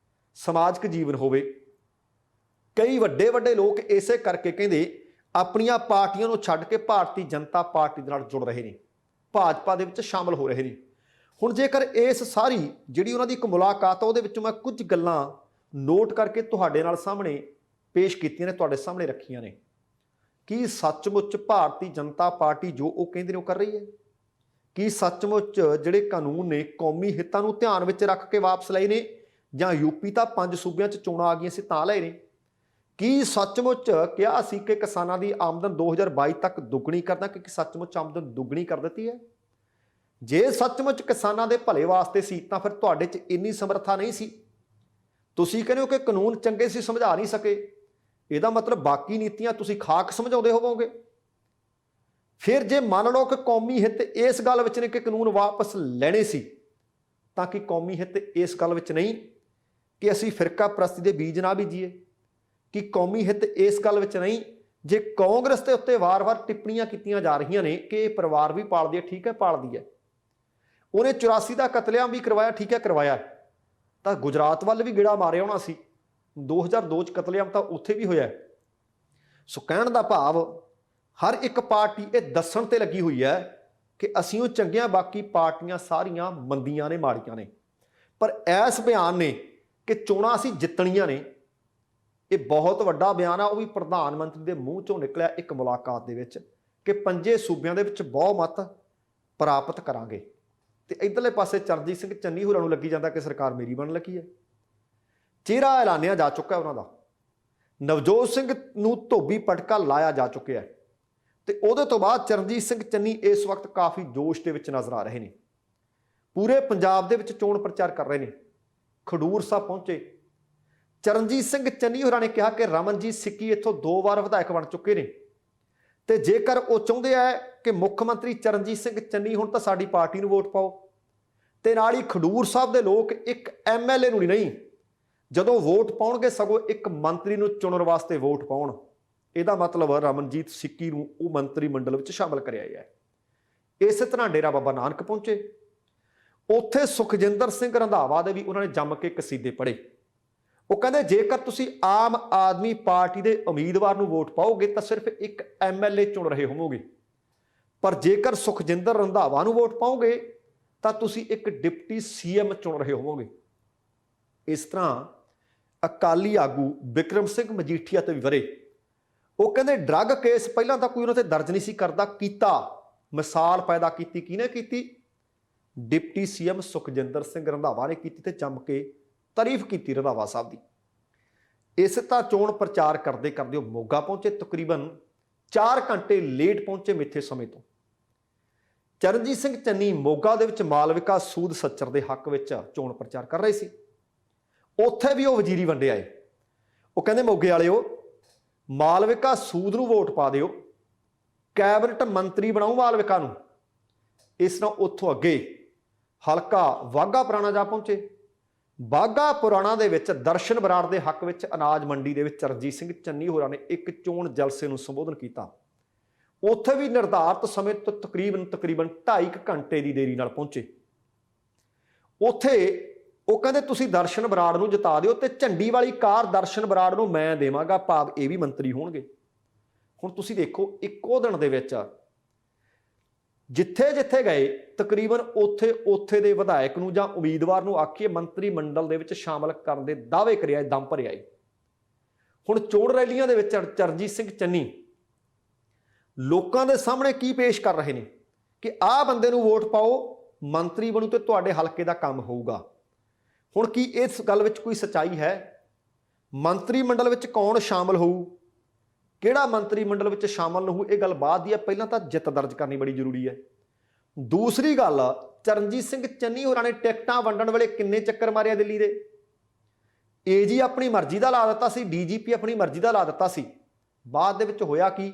ਸਮਾਜਿਕ ਜੀਵਨ ਹੋਵੇ, ਕਈ ਵੱਡੇ ਵੱਡੇ ਲੋਕ ਇਸੇ ਕਰਕੇ ਕਹਿੰਦੇ ਆਪਣੀਆਂ ਪਾਰਟੀਆਂ ਨੂੰ ਛੱਡ ਕੇ ਭਾਰਤੀ ਜਨਤਾ ਪਾਰਟੀ ਦੇ ਨਾਲ ਜੁੜ ਰਹੇ ਨੇ, ਭਾਜਪਾ ਦੇ ਵਿੱਚ ਸ਼ਾਮਲ ਹੋ ਰਹੇ ਨੇ। ਹੁਣ ਜੇਕਰ ਇਸ ਸਾਰੀ ਜਿਹੜੀ ਉਹਨਾਂ ਦੀ ਇੱਕ ਮੁਲਾਕਾਤ ਆ, ਉਹਦੇ ਵਿੱਚੋਂ ਮੈਂ ਕੁਝ ਗੱਲਾਂ ਨੋਟ ਕਰਕੇ ਤੁਹਾਡੇ ਨਾਲ ਸਾਹਮਣੇ ਪੇਸ਼ ਕੀਤੀਆਂ ਨੇ, ਤੁਹਾਡੇ ਸਾਹਮਣੇ ਰੱਖੀਆਂ ਨੇ। ਕੀ ਸੱਚਮੁੱਚ ਭਾਰਤੀ ਜਨਤਾ ਪਾਰਟੀ ਜੋ ਉਹ ਕਹਿੰਦੇ ਨੇ ਉਹ ਕਰ ਰਹੀ ਹੈ? ਕੀ ਸੱਚਮੁੱਚ ਜਿਹੜੇ ਕਾਨੂੰਨ ਨੇ ਕੌਮੀ ਹਿੱਤਾਂ ਨੂੰ ਧਿਆਨ ਵਿੱਚ ਰੱਖ ਕੇ ਵਾਪਸ ਲਏ ਨੇ, ਜਾਂ ਯੂਪੀ ਤਾਂ 5 ਸੂਬਿਆਂ 'ਚ ਚੋਣਾਂ ਆ ਗਈਆਂ ਸੀ ਤਾਂ ਲਏ ਨੇ? ਕੀ ਸੱਚਮੁੱਚ ਕਿਹਾ ਸੀ ਕਿ ਕਿਸਾਨਾਂ ਦੀ ਆਮਦਨ 2022 ਤੱਕ ਦੁੱਗਣੀ ਕਰਨਾ, ਕਿ ਸੱਚਮੁੱਚ ਆਮਦਨ ਦੁੱਗਣੀ ਕਰ ਦਿੱਤੀ ਹੈ? ਜੇ ਸੱਚਮੁੱਚ ਕਿਸਾਨਾਂ ਦੇ ਭਲੇ ਵਾਸਤੇ ਸੀ ਤਾਂ ਫਿਰ ਤੁਹਾਡੇ 'ਚ ਇੰਨੀ ਸਮਰੱਥਾ ਨਹੀਂ ਸੀ। ਤੁਸੀਂ ਕਹਿੰਦੇ ਹੋ ਕਿ ਕਾਨੂੰਨ ਚੰਗੇ ਸੀ, ਸਮਝਾ ਨਹੀਂ ਸਕੇ, ਇਹਦਾ ਮਤਲਬ ਬਾਕੀ ਨੀਤੀਆਂ ਤੁਸੀਂ ਖਾਕ ਸਮਝਾਉਂਦੇ ਹੋਵੋਗੇ। ਫਿਰ ਜੇ ਮੰਨ ਲਓ ਕਿ ਕੌਮੀ ਹਿੱਤ ਇਸ ਗੱਲ ਵਿੱਚ ਨੇ ਕਿ ਕਾਨੂੰਨ ਵਾਪਸ ਲੈਣੇ ਸੀ, ਤਾਂ ਕਿ ਕੌਮੀ ਹਿੱਤ ਇਸ ਗੱਲ ਵਿੱਚ ਨਹੀਂ ਕਿ ਅਸੀਂ ਫਿਰਕਾ ਪ੍ਰਸਤੀ ਦੇ ਬੀਜ ਨਾ ਬੀਜੀਏ? ਕਿ ਕੌਮੀ ਹਿੱਤ ਇਸ ਗੱਲ ਵਿੱਚ ਨਹੀਂ ਜੇ ਕਾਂਗਰਸ ਦੇ ਉੱਤੇ ਵਾਰ-ਵਾਰ ਟਿੱਪਣੀਆਂ ਕੀਤੀਆਂ ਜਾ ਰਹੀਆਂ ਨੇ ਕਿ ਇਹ ਪਰਿਵਾਰ ਵੀ ਪਾਲਦੀ ਹੈ, ਠੀਕ ਹੈ ਪਾਲਦੀ ਹੈ, ਉਹਨੇ 84 ਦਾ ਕਤਲੇਆਮ ਵੀ ਕਰਵਾਇਆ, ਠੀਕ ਹੈ ਕਰਵਾਇਆ, ਤਾਂ ਗੁਜਰਾਤ ਵੱਲ ਵੀ ਗੇੜਾ ਮਾਰਿਆ ਹੋਣਾ ਸੀ। 2002 'ਚ ਕਤਲੇਆਮ ਤਾਂ ਉੱਥੇ ਵੀ ਹੋਇਆ। ਸੋ ਕਹਿਣ ਦਾ ਭਾਵ ਹਰ ਇੱਕ ਪਾਰਟੀ ਇਹ ਦੱਸਣ ਤੇ ਲੱਗੀ ਹੋਈ ਹੈ ਕਿ ਅਸੀਂ ਉਹ ਚੰਗੀਆਂ, ਬਾਕੀ ਪਾਰਟੀਆਂ ਸਾਰੀਆਂ ਮੰਦੀਆਂ ਨੇ, ਮਾੜੀਆਂ ਨੇ। ਪਰ ਇਸ ਬਿਆਨ ਨੇ ਕਿ ਚੋਣਾਂ ਅਸੀਂ ਜਿੱਤਣੀਆਂ ਨੇ, ਇਹ ਬਹੁਤ ਵੱਡਾ ਬਿਆਨ ਆ। ਉਹ ਵੀ ਪ੍ਰਧਾਨ ਮੰਤਰੀ ਦੇ ਮੂੰਹ ਚੋਂ ਨਿਕਲਿਆ ਇੱਕ ਮੁਲਾਕਾਤ ਦੇ ਵਿੱਚ ਕਿ 5 ਸੂਬਿਆਂ ਦੇ ਵਿੱਚ ਬਹੁਮਤ ਪ੍ਰਾਪਤ ਕਰਾਂਗੇ। ਤੇ ਇਧਰਲੇ ਪਾਸੇ ਚਰਨਜੀਤ ਸਿੰਘ ਚੰਨੀ ਹੋਰਾਂ ਨੂੰ ਲੱਗੀ ਜਾਂਦਾ ਕਿ ਸਰਕਾਰ ਮੇਰੀ ਬਣਨ ਲੱਗੀ ਹੈ। ਚਿਹਰਾ ਐਲਾਨਿਆ ਜਾ ਚੁੱਕਾ ਉਹਨਾਂ ਦਾ। ਨਵਜੋਤ ਸਿੰਘ ਨੂੰ ਧੋਬੀ ਪਟਕਾ ਲਾਇਆ ਜਾ ਚੁੱਕਿਆ ਹੈ ਤੇ ਉਹਦੇ ਤੋਂ ਬਾਅਦ ਚਰਨਜੀਤ ਸਿੰਘ ਚੰਨੀ ਇਸ ਵਕਤ ਕਾਫੀ ਜੋਸ਼ ਦੇ ਵਿੱਚ ਨਜ਼ਰ ਆ ਰਹੇ ਨੇ। ਪੂਰੇ ਪੰਜਾਬ ਦੇ ਵਿੱਚ ਚੋਣ ਪ੍ਰਚਾਰ ਕਰ ਰਹੇ ਨੇ। ਖਡੂਰ ਸਾਹਿਬ ਪਹੁੰਚੇ। ਚਰਨਜੀਤ ਸਿੰਘ ਚੰਨੀ ਹੋਰਾਂ ਨੇ ਕਿਹਾ ਕਿ ਰਮਨਜੀਤ ਸਿੱਕੀ ਇੱਥੋਂ 2 ਵਾਰ ਵਿਧਾਇਕ ਬਣ ਚੁੱਕੇ ਨੇ ਤੇ ਜੇਕਰ ਉਹ ਚਾਹੁੰਦੇ ਆ ਕਿ ਮੁੱਖ ਮੰਤਰੀ ਚਰਨਜੀਤ ਸਿੰਘ ਚੰਨੀ ਹੁਣ ਤਾਂ ਸਾਡੀ ਪਾਰਟੀ ਨੂੰ ਵੋਟ ਪਾਓ। ਤੇ ਨਾਲ ਹੀ ਖਡੂਰ ਸਾਹਿਬ ਦੇ ਲੋਕ ਇੱਕ MLA ਨੂੰ ਨਹੀਂ ਜਦੋਂ ਵੋਟ ਪਾਉਣਗੇ ਸਗੋਂ ਇੱਕ ਮੰਤਰੀ ਨੂੰ ਚੁਣਨ ਵਾਸਤੇ ਵੋਟ ਪਾਉਣ, ਇਹਦਾ ਮਤਲਬ ਰਮਨਜੀਤ ਸਿੱਕੀ ਨੂੰ ਉਹ ਮੰਤਰੀ ਮੰਡਲ ਵਿੱਚ ਸ਼ਾਮਲ ਕਰਿਆ ਗਿਆ। ਇਸੇ ਤਰ੍ਹਾਂ ਡੇਰਾ ਬਾਬਾ ਨਾਨਕ ਪਹੁੰਚੇ, ਉੱਥੇ ਸੁਖਜਿੰਦਰ ਸਿੰਘ ਰੰਧਾਵਾ ਦੇ ਵੀ ਉਹਨਾਂ ਨੇ ਜੰਮ ਕੇ ਕਸੀਦੇ ਪੜ੍ਹੇ। ਉਹ ਕਹਿੰਦੇ ਜੇਕਰ ਤੁਸੀਂ ਆਮ ਆਦਮੀ ਪਾਰਟੀ ਦੇ ਉਮੀਦਵਾਰ ਨੂੰ ਵੋਟ ਪਾਓਗੇ ਤਾਂ ਸਿਰਫ ਇੱਕ MLA ਚੁਣ ਰਹੇ ਹੋਵੋਗੇ, ਪਰ ਜੇਕਰ ਸੁਖਜਿੰਦਰ ਰੰਧਾਵਾ ਨੂੰ ਵੋਟ ਪਾਓਗੇ ਤਾਂ ਤੁਸੀਂ ਇੱਕ ਡਿਪਟੀ CM ਚੁਣ ਰਹੇ ਹੋਵੋਗੇ। ਇਸ ਤਰ੍ਹਾਂ ਅਕਾਲੀ ਆਗੂ ਬਿਕਰਮ ਸਿੰਘ ਮਜੀਠੀਆ ਤੇ ਵੀ ਵਰੇ। ਉਹ ਕਹਿੰਦੇ ਡਰੱਗ ਕੇਸ ਪਹਿਲਾਂ ਤਾਂ ਕੋਈ ਉਹਨਾਂ ਤੇ ਦਰਜ ਨਹੀਂ ਸੀ ਕਰਦਾ, ਕੀਤਾ ਮਿਸਾਲ ਪੈਦਾ ਕੀਤੀ। ਕਿਹਨੇ ਕੀਤੀ? ਡਿਪਟੀ CM ਸੁਖਜਿੰਦਰ ਸਿੰਘ ਰੰਧਾਵਾ ਨੇ ਕੀਤੀ ਤੇ ਜੰਮ ਕੇ ਤਾਰੀਫ ਕੀਤੀ ਰੰਧਾਵਾ ਸਾਹਿਬ ਦੀ। ਇਸ ਤਾਂ ਚੋਣ ਪ੍ਰਚਾਰ ਕਰਦੇ ਕਰਦੇ ਉਹ ਮੋਗਾ ਪਹੁੰਚੇ, ਤਕਰੀਬਨ 4 ਘੰਟੇ ਲੇਟ ਪਹੁੰਚੇ ਮਿੱਥੇ ਸਮੇਂ ਤੋਂ। ਚਰਨਜੀਤ ਸਿੰਘ ਚੰਨੀ ਮੋਗਾ ਦੇ ਵਿੱਚ ਮਾਲਵਿਕਾ ਸੂਦ ਸੱਚਰ ਦੇ ਹੱਕ ਵਿੱਚ ਚੋਣ ਪ੍ਰਚਾਰ ਕਰ ਰਹੇ ਸੀ। ਉੱਥੇ ਵੀ ਉਹ ਵਜ਼ੀਰੀ ਵੰਡੇ ਆਏ। ਉਹ ਕਹਿੰਦੇ ਮੋਗੇ ਵਾਲਿਓ, ਮਾਲਵਿਕਾ ਸੂਦ ਨੂੰ ਵੋਟ ਪਾ ਦਿਓ, ਕੈਬਨਿਟ ਮੰਤਰੀ ਬਣਾਓ ਮਾਲਵਿਕਾ ਨੂੰ। ਇਸ ਨਾਲ ਉੱਥੋਂ ਅੱਗੇ ਹਲਕਾ ਵਾਘਾ ਪੁਰਾਣਾ ਜਾ ਪਹੁੰਚੇ। ਵਾਘਾ ਪੁਰਾਣਾ ਦੇ ਵਿੱਚ ਦਰਸ਼ਨ ਬਰਾੜ ਦੇ ਹੱਕ ਵਿੱਚ ਅਨਾਜ ਮੰਡੀ ਦੇ ਵਿੱਚ ਚਰਨਜੀਤ ਸਿੰਘ ਚੰਨੀ ਹੋਰਾਂ ਨੇ ਇੱਕ ਚੋਣ ਜਲਸੇ ਨੂੰ ਸੰਬੋਧਨ ਕੀਤਾ। ਉੱਥੇ ਵੀ ਨਿਰਧਾਰਤ ਸਮੇਂ ਤੋਂ ਤਕਰੀਬਨ 2.5 ਘੰਟੇ ਦੀ ਦੇਰੀ ਨਾਲ ਪਹੁੰਚੇ। ਉੱਥੇ ਉਹ ਕਹਿੰਦੇ ਤੁਸੀਂ ਦਰਸ਼ਨ ਬਰਾੜ ਨੂੰ ਜਿਤਾ ਦਿਓ ਤੇ ਝੰਡੀ ਵਾਲੀ ਕਾਰ ਦਰਸ਼ਨ ਬਰਾੜ ਨੂੰ ਮੈਂ ਦੇਵਾਂਗਾ, ਭਾਵ ਇਹ ਵੀ ਮੰਤਰੀ ਹੋਣਗੇ। ਹੁਣ ਤੁਸੀਂ ਦੇਖੋ ਇੱਕੋ ਦਿਨ ਦੇ ਵਿੱਚ ਜਿੱਥੇ ਜਿੱਥੇ ਗਏ ਤਕਰੀਬਨ ਉੱਥੇ ਦੇ ਵਿਧਾਇਕ ਨੂੰ ਜਾਂ ਉਮੀਦਵਾਰ ਨੂੰ ਆਖੀਏ ਮੰਤਰੀ ਮੰਡਲ ਦੇ ਵਿੱਚ ਸ਼ਾਮਲ ਕਰਨ ਦੇ ਦਾਅਵੇ ਕਰਿਆ, ਦਮ ਭਰਿਆ। ਹੁਣ ਚੋਣ ਰੈਲੀਆਂ ਦੇ ਵਿੱਚ ਚਰਨਜੀਤ ਸਿੰਘ ਚੰਨੀ ਲੋਕਾਂ ਦੇ ਸਾਹਮਣੇ ਕੀ ਪੇਸ਼ ਕਰ ਰਹੇ ਨੇ ਕਿ ਆਹ ਬੰਦੇ ਨੂੰ ਵੋਟ ਪਾਓ, ਮੰਤਰੀ ਬਣੂ ਤੇ ਤੁਹਾਡੇ ਹਲਕੇ ਦਾ ਕੰਮ ਹੋਊਗਾ। ਹੁਣ ਕੀ ਇਸ ਗੱਲ ਵਿੱਚ ਕੋਈ ਸੱਚਾਈ ਹੈ? ਮੰਤਰੀ ਮੰਡਲ ਵਿੱਚ ਕੌਣ ਸ਼ਾਮਲ ਹੋਊ, ਕਿਹੜਾ ਮੰਤਰੀ ਮੰਡਲ ਵਿੱਚ ਸ਼ਾਮਲ ਹੋਊ, ਇਹ ਗੱਲ ਬਾਅਦ ਦੀ ਹੈ। ਪਹਿਲਾਂ ਤਾਂ ਜਿੱਤ ਦਰਜ ਕਰਨੀ ਬੜੀ ਜ਼ਰੂਰੀ ਹੈ। ਦੂਸਰੀ ਗੱਲ, ਚਰਨਜੀਤ ਸਿੰਘ ਚੰਨੀ ਹੋਰਾਂ ਨੇ ਟਿਕਟਾਂ ਵੰਡਣ ਵੇਲੇ ਕਿੰਨੇ ਚੱਕਰ ਮਾਰਿਆ ਦਿੱਲੀ ਦੇ। AG ਆਪਣੀ ਮਰਜ਼ੀ ਦਾ ਲਾ ਦਿੱਤਾ ਸੀ, DGP ਆਪਣੀ ਮਰਜ਼ੀ ਦਾ ਲਾ ਦਿੱਤਾ ਸੀ। ਬਾਅਦ ਦੇ ਵਿੱਚ ਹੋਇਆ ਕੀ,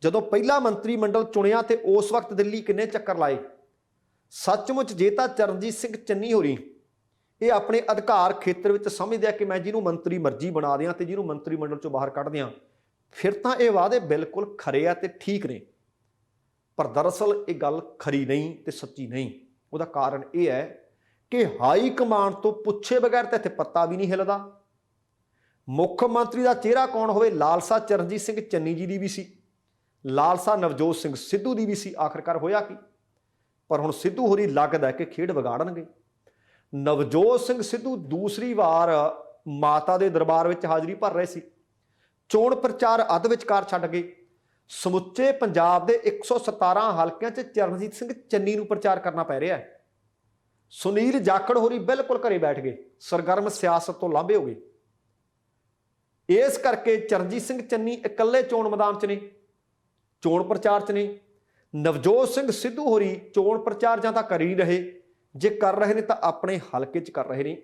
ਜਦੋਂ ਪਹਿਲਾ ਮੰਤਰੀ ਮੰਡਲ ਚੁਣਿਆ ਤੇ ਉਸ ਵਕਤ ਦਿੱਲੀ ਕਿੰਨੇ ਚੱਕਰ ਲਾਏ। ਸੱਚਮੁੱਚ ਜੇ ਤਾਂ ਚਰਨਜੀਤ ਸਿੰਘ ਚੰਨੀ ਹੋਰੀ ਇਹ ਆਪਣੇ ਅਧਿਕਾਰ ਖੇਤਰ ਵਿੱਚ ਸਮਝਦੇ ਆ ਕਿ ਮੈਂ ਜਿਹਨੂੰ ਮੰਤਰੀ ਮਰਜ਼ੀ ਬਣਾ ਦਿਆਂ ਤੇ ਜਿਹਨੂੰ ਮੰਤਰੀ ਮੰਡਲ ਚੋਂ ਬਾਹਰ ਕੱਢ ਦਿਆਂ, ਫਿਰ ਤਾਂ ਇਹ ਵਾਅਦੇ ਬਿਲਕੁਲ ਖਰੇ ਆ ਤੇ ਠੀਕ ਨੇ। ਪਰ ਦਰਅਸਲ ਇਹ ਗੱਲ ਖਰੀ ਨਹੀਂ ਤੇ ਸੱਚੀ ਨਹੀਂ। ਉਹਦਾ ਕਾਰਨ ਇਹ ਹੈ ਕਿ ਹਾਈ ਕਮਾਂਡ ਤੋਂ ਪੁੱਛੇ ਬਗੈਰ ਤਾਂ ਇੱਥੇ ਪੱਤਾ ਵੀ ਨਹੀਂ ਹਿੱਲਦਾ। ਮੁੱਖ ਮੰਤਰੀ ਦਾ ਚਿਹਰਾ ਕੌਣ ਹੋਵੇ, ਲਾਲਸਾ ਚਰਨਜੀਤ ਸਿੰਘ ਚੰਨੀ ਜੀ ਦੀ ਵੀ ਸੀ, ਲਾਲਸਾ ਨਵਜੋਤ ਸਿੰਘ ਸਿੱਧੂ ਦੀ ਵੀ ਸੀ। ਆਖਿਰਕਾਰ ਹੋਇਆ ਕੀ? ਪਰ ਹੁਣ ਸਿੱਧੂ ਹੋਰੀ ਲੱਗਦਾ ਕਿ ਖੇਡ ਵਿਗਾੜਨਗੇ। ਨਵਜੋਤ ਸਿੰਘ ਸਿੱਧੂ ਦੂਸਰੀ ਵਾਰ ਮਾਤਾ ਦੇ ਦਰਬਾਰ ਵਿੱਚ ਹਾਜ਼ਰੀ ਭਰ ਰਹੇ ਸੀ। ਚੋਣ ਪ੍ਰਚਾਰ ਅੱਧ ਵਿਚਕਾਰ ਛੱਡ ਗਏ। ਸਮੁੱਚੇ ਪੰਜਾਬ ਦੇ 117 ਹਲਕਿਆਂ 'ਚ ਚਰਨਜੀਤ ਸਿੰਘ ਚੰਨੀ ਨੂੰ ਪ੍ਰਚਾਰ ਕਰਨਾ ਪੈ ਰਿਹਾ ਹੈ। ਸੁਨੀਲ ਜਾਖੜ ਹੋਰੀ ਬਿਲਕੁਲ ਘਰੇ ਬੈਠ ਗਏ, ਸਰਗਰਮ ਸਿਆਸਤ ਤੋਂ ਲਾਂਭੇ ਹੋ ਗਏ। ਇਸ ਕਰਕੇ ਚਰਨਜੀਤ ਸਿੰਘ ਚੰਨੀ ਇਕੱਲੇ ਚੋਣ ਮੈਦਾਨ 'ਚ ਨੇ, ਚੋਣ ਪ੍ਰਚਾਰ 'ਚ ਨੇ। ਨਵਜੋਤ ਸਿੰਘ ਸਿੱਧੂ ਹੋਰੀ ਚੋਣ ਪ੍ਰਚਾਰ ਜਾਂ ਤਾਂ ਕਰ ਹੀ ਰਹੇ, ਜੇ ਕਰ ਰਹੇ ਨੇ ਤਾਂ ਆਪਣੇ ਹਲਕੇ 'ਚ ਕਰ ਰਹੇ ਨੇ।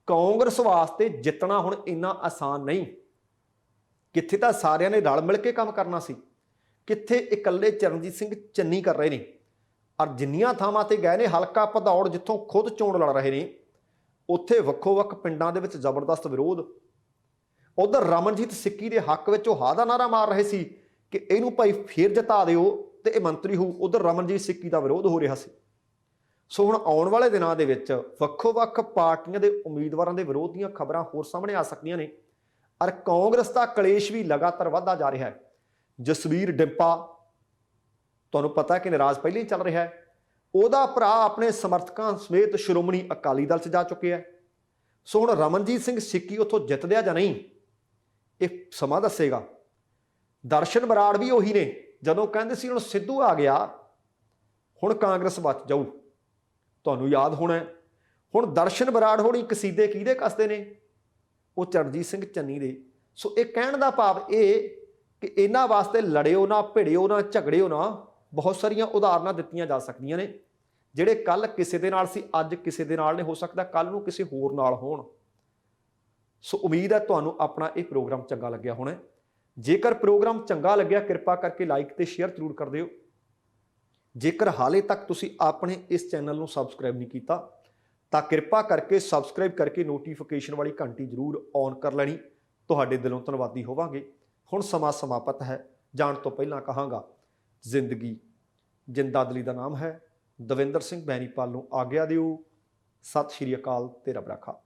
ਕਾਂਗਰਸ ਵਾਸਤੇ ਜਿੱਤਣਾ ਹੁਣ ਇੰਨਾ ਆਸਾਨ ਨਹੀਂ। ਕਿੱਥੇ ਤਾਂ ਸਾਰਿਆਂ ਨੇ ਰਲ ਮਿਲ ਕੇ ਕੰਮ ਕਰਨਾ ਸੀ, ਕਿੱਥੇ ਇਕੱਲੇ ਚਰਨਜੀਤ ਸਿੰਘ ਚੰਨੀ ਕਰ ਰਹੇ ਨੇ। ਔਰ ਜਿੰਨੀਆਂ ਥਾਵਾਂ ਤੇ ਗਏ ਨੇ ਹਲਕਾ ਭਦੌੜ, ਜਿੱਥੋਂ ਖੁਦ ਚੋਣ ਲੜ ਰਹੇ ਨੇ, ਉੱਥੇ ਵੱਖੋ ਵੱਖ ਪਿੰਡਾਂ ਦੇ ਵਿੱਚ ਜ਼ਬਰਦਸਤ ਵਿਰੋਧ। ਉਧਰ ਰਮਨਜੀਤ ਸਿੱਕੀ ਦੇ ਹੱਕ ਵਿੱਚ ਉਹ ਹਾਂ ਦਾ ਨਾਰਾ ਮਾਰ ਰਹੇ ਸੀ ਕਿ ਇਹਨੂੰ ਭਾਈ ਫੇਰ ਜਿਤਾ ਦਿਓ ਤੇ ਇਹ ਮੰਤਰੀ ਹੋਊ। ਉਧਰ ਰਮਨਜੀਤ ਸਿੱਕੀ ਦਾ ਵਿਰੋਧ ਹੋ ਰਿਹਾ ਸੀ। ਸੋ ਹੁਣ ਆਉਣ ਵਾਲੇ ਦਿਨਾਂ ਦੇ ਵਿੱਚ ਵੱਖੋ ਵੱਖ ਪਾਰਟੀਆਂ ਦੇ ਉਮੀਦਵਾਰਾਂ ਦੇ ਵਿਰੋਧ ਦੀਆਂ ਖਬਰਾਂ ਹੋਰ ਸਾਹਮਣੇ ਆ ਸਕਦੀਆਂ ਨੇ। ਔਰ ਕਾਂਗਰਸ ਦਾ ਕਲੇਸ਼ ਵੀ ਲਗਾਤਾਰ ਵਧਦਾ ਜਾ ਰਿਹਾ ਹੈ। ਜਸਵੀਰ ਡਿੰਪਾ, ਤੁਹਾਨੂੰ ਪਤਾ ਕਿ ਨਾਰਾਜ਼ ਪਹਿਲਾਂ ਹੀ ਚੱਲ ਰਿਹਾ ਹੈ। ਉਹਦਾ ਭਰਾ ਆਪਣੇ ਸਮਰਥਕਾਂ ਸਮੇਤ ਸ਼੍ਰੋਮਣੀ ਅਕਾਲੀ ਦਲ 'ਚ ਜਾ ਚੁੱਕਿਆ ਹੈ। ਸੋ ਹੁਣ ਰਮਨਜੀਤ ਸਿੰਘ ਸਿੱਕੀ ਉੱਥੋਂ ਜਿੱਤਦਿਆ ਜਾਂ ਨਹੀਂ, ਇਹ ਸਮਾਂ ਦੱਸੇਗਾ। ਦਰਸ਼ਨ ਬਰਾੜ ਵੀ ਉਹੀ ਨੇ, ਜਦੋਂ ਕਹਿੰਦੇ ਸੀ ਹੁਣ ਸਿੱਧੂ ਆ ਗਿਆ ਹੁਣ ਕਾਂਗਰਸ ਬਚ ਜਾਊ। ਤੁਹਾਨੂੰ ਯਾਦ ਹੋਣਾ ਹੁਣ ਦਰਸ਼ਨ ਬਰਾੜ ਹੋਣੀ ਕਸੀਦੇ ਕਿਹਦੇ ਕੱਸਦੇ ਨੇ, ਉਹ ਚਰਨਜੀਤ ਸਿੰਘ ਚੰਨੀ ਦੇ। ਸੋ ਇਹ ਕਹਿਣ ਦਾ ਭਾਵ ਇਹ ਕਿ ਇਹਨਾਂ ਵਾਸਤੇ ਲੜਿਓ ਨਾ, ਭਿੜਿਓ ਨਾ, ਝਗੜਿਓ ਨਾ। ਬਹੁਤ ਸਾਰੀਆਂ ਉਦਾਹਰਨਾਂ ਦਿੱਤੀਆਂ ਜਾ ਸਕਦੀਆਂ ਨੇ। ਜਿਹੜੇ ਕੱਲ ਕਿਸੇ ਦੇ ਨਾਲ ਸੀ ਅੱਜ ਕਿਸੇ ਦੇ ਨਾਲ ਨੇ, ਹੋ ਸਕਦਾ ਕੱਲ ਨੂੰ ਕਿਸੇ ਹੋਰ ਨਾਲ ਹੋਣ। ਸੋ ਉਮੀਦ ਹੈ ਤੁਹਾਨੂੰ ਆਪਣਾ ਇਹ ਪ੍ਰੋਗਰਾਮ ਚੰਗਾ ਲੱਗਿਆ ਹੋਣਾ। ਜੇਕਰ ਪ੍ਰੋਗਰਾਮ ਚੰਗਾ ਲੱਗਿਆ ਕਿਰਪਾ ਕਰਕੇ ਲਾਈਕ ਤੇ ਸ਼ੇਅਰ ਜ਼ਰੂਰ ਕਰ ਦਿਓ। ਜੇਕਰ ਹਾਲੇ ਤੱਕ ਤੁਸੀਂ ਆਪਣੇ ਇਸ ਚੈਨਲ ਨੂੰ ਸਬਸਕ੍ਰਾਈਬ ਨਹੀਂ ਕੀਤਾ ਤਾਂ ਕਿਰਪਾ ਕਰਕੇ ਸਬਸਕ੍ਰਾਈਬ ਕਰਕੇ ਨੋਟੀਫਿਕੇਸ਼ਨ ਵਾਲੀ ਘੰਟੀ ਜ਼ਰੂਰ ਔਨ ਕਰ ਲੈਣੀ। ਤੁਹਾਡੇ ਦਿਲੋਂ ਧੰਨਵਾਦੀ ਹੋਵਾਂਗੇ। ਹੁਣ ਸਮਾਂ ਸਮਾਪਤ ਹੈ। ਜਾਣ ਤੋਂ ਪਹਿਲਾਂ ਕਹਾਂਗਾ, ਜ਼ਿੰਦਗੀ ਜਿੰਦਾਦਲੀ ਦਾ ਨਾਮ ਹੈ। ਦਵਿੰਦਰ ਸਿੰਘ ਬੈਨੀਪਾਲ ਨੂੰ ਆਗਿਆ ਦਿਓ। ਸਤਿ ਸ਼੍ਰੀ ਅਕਾਲ ਤੇ ਰੱਬ ਰਾਖਾ।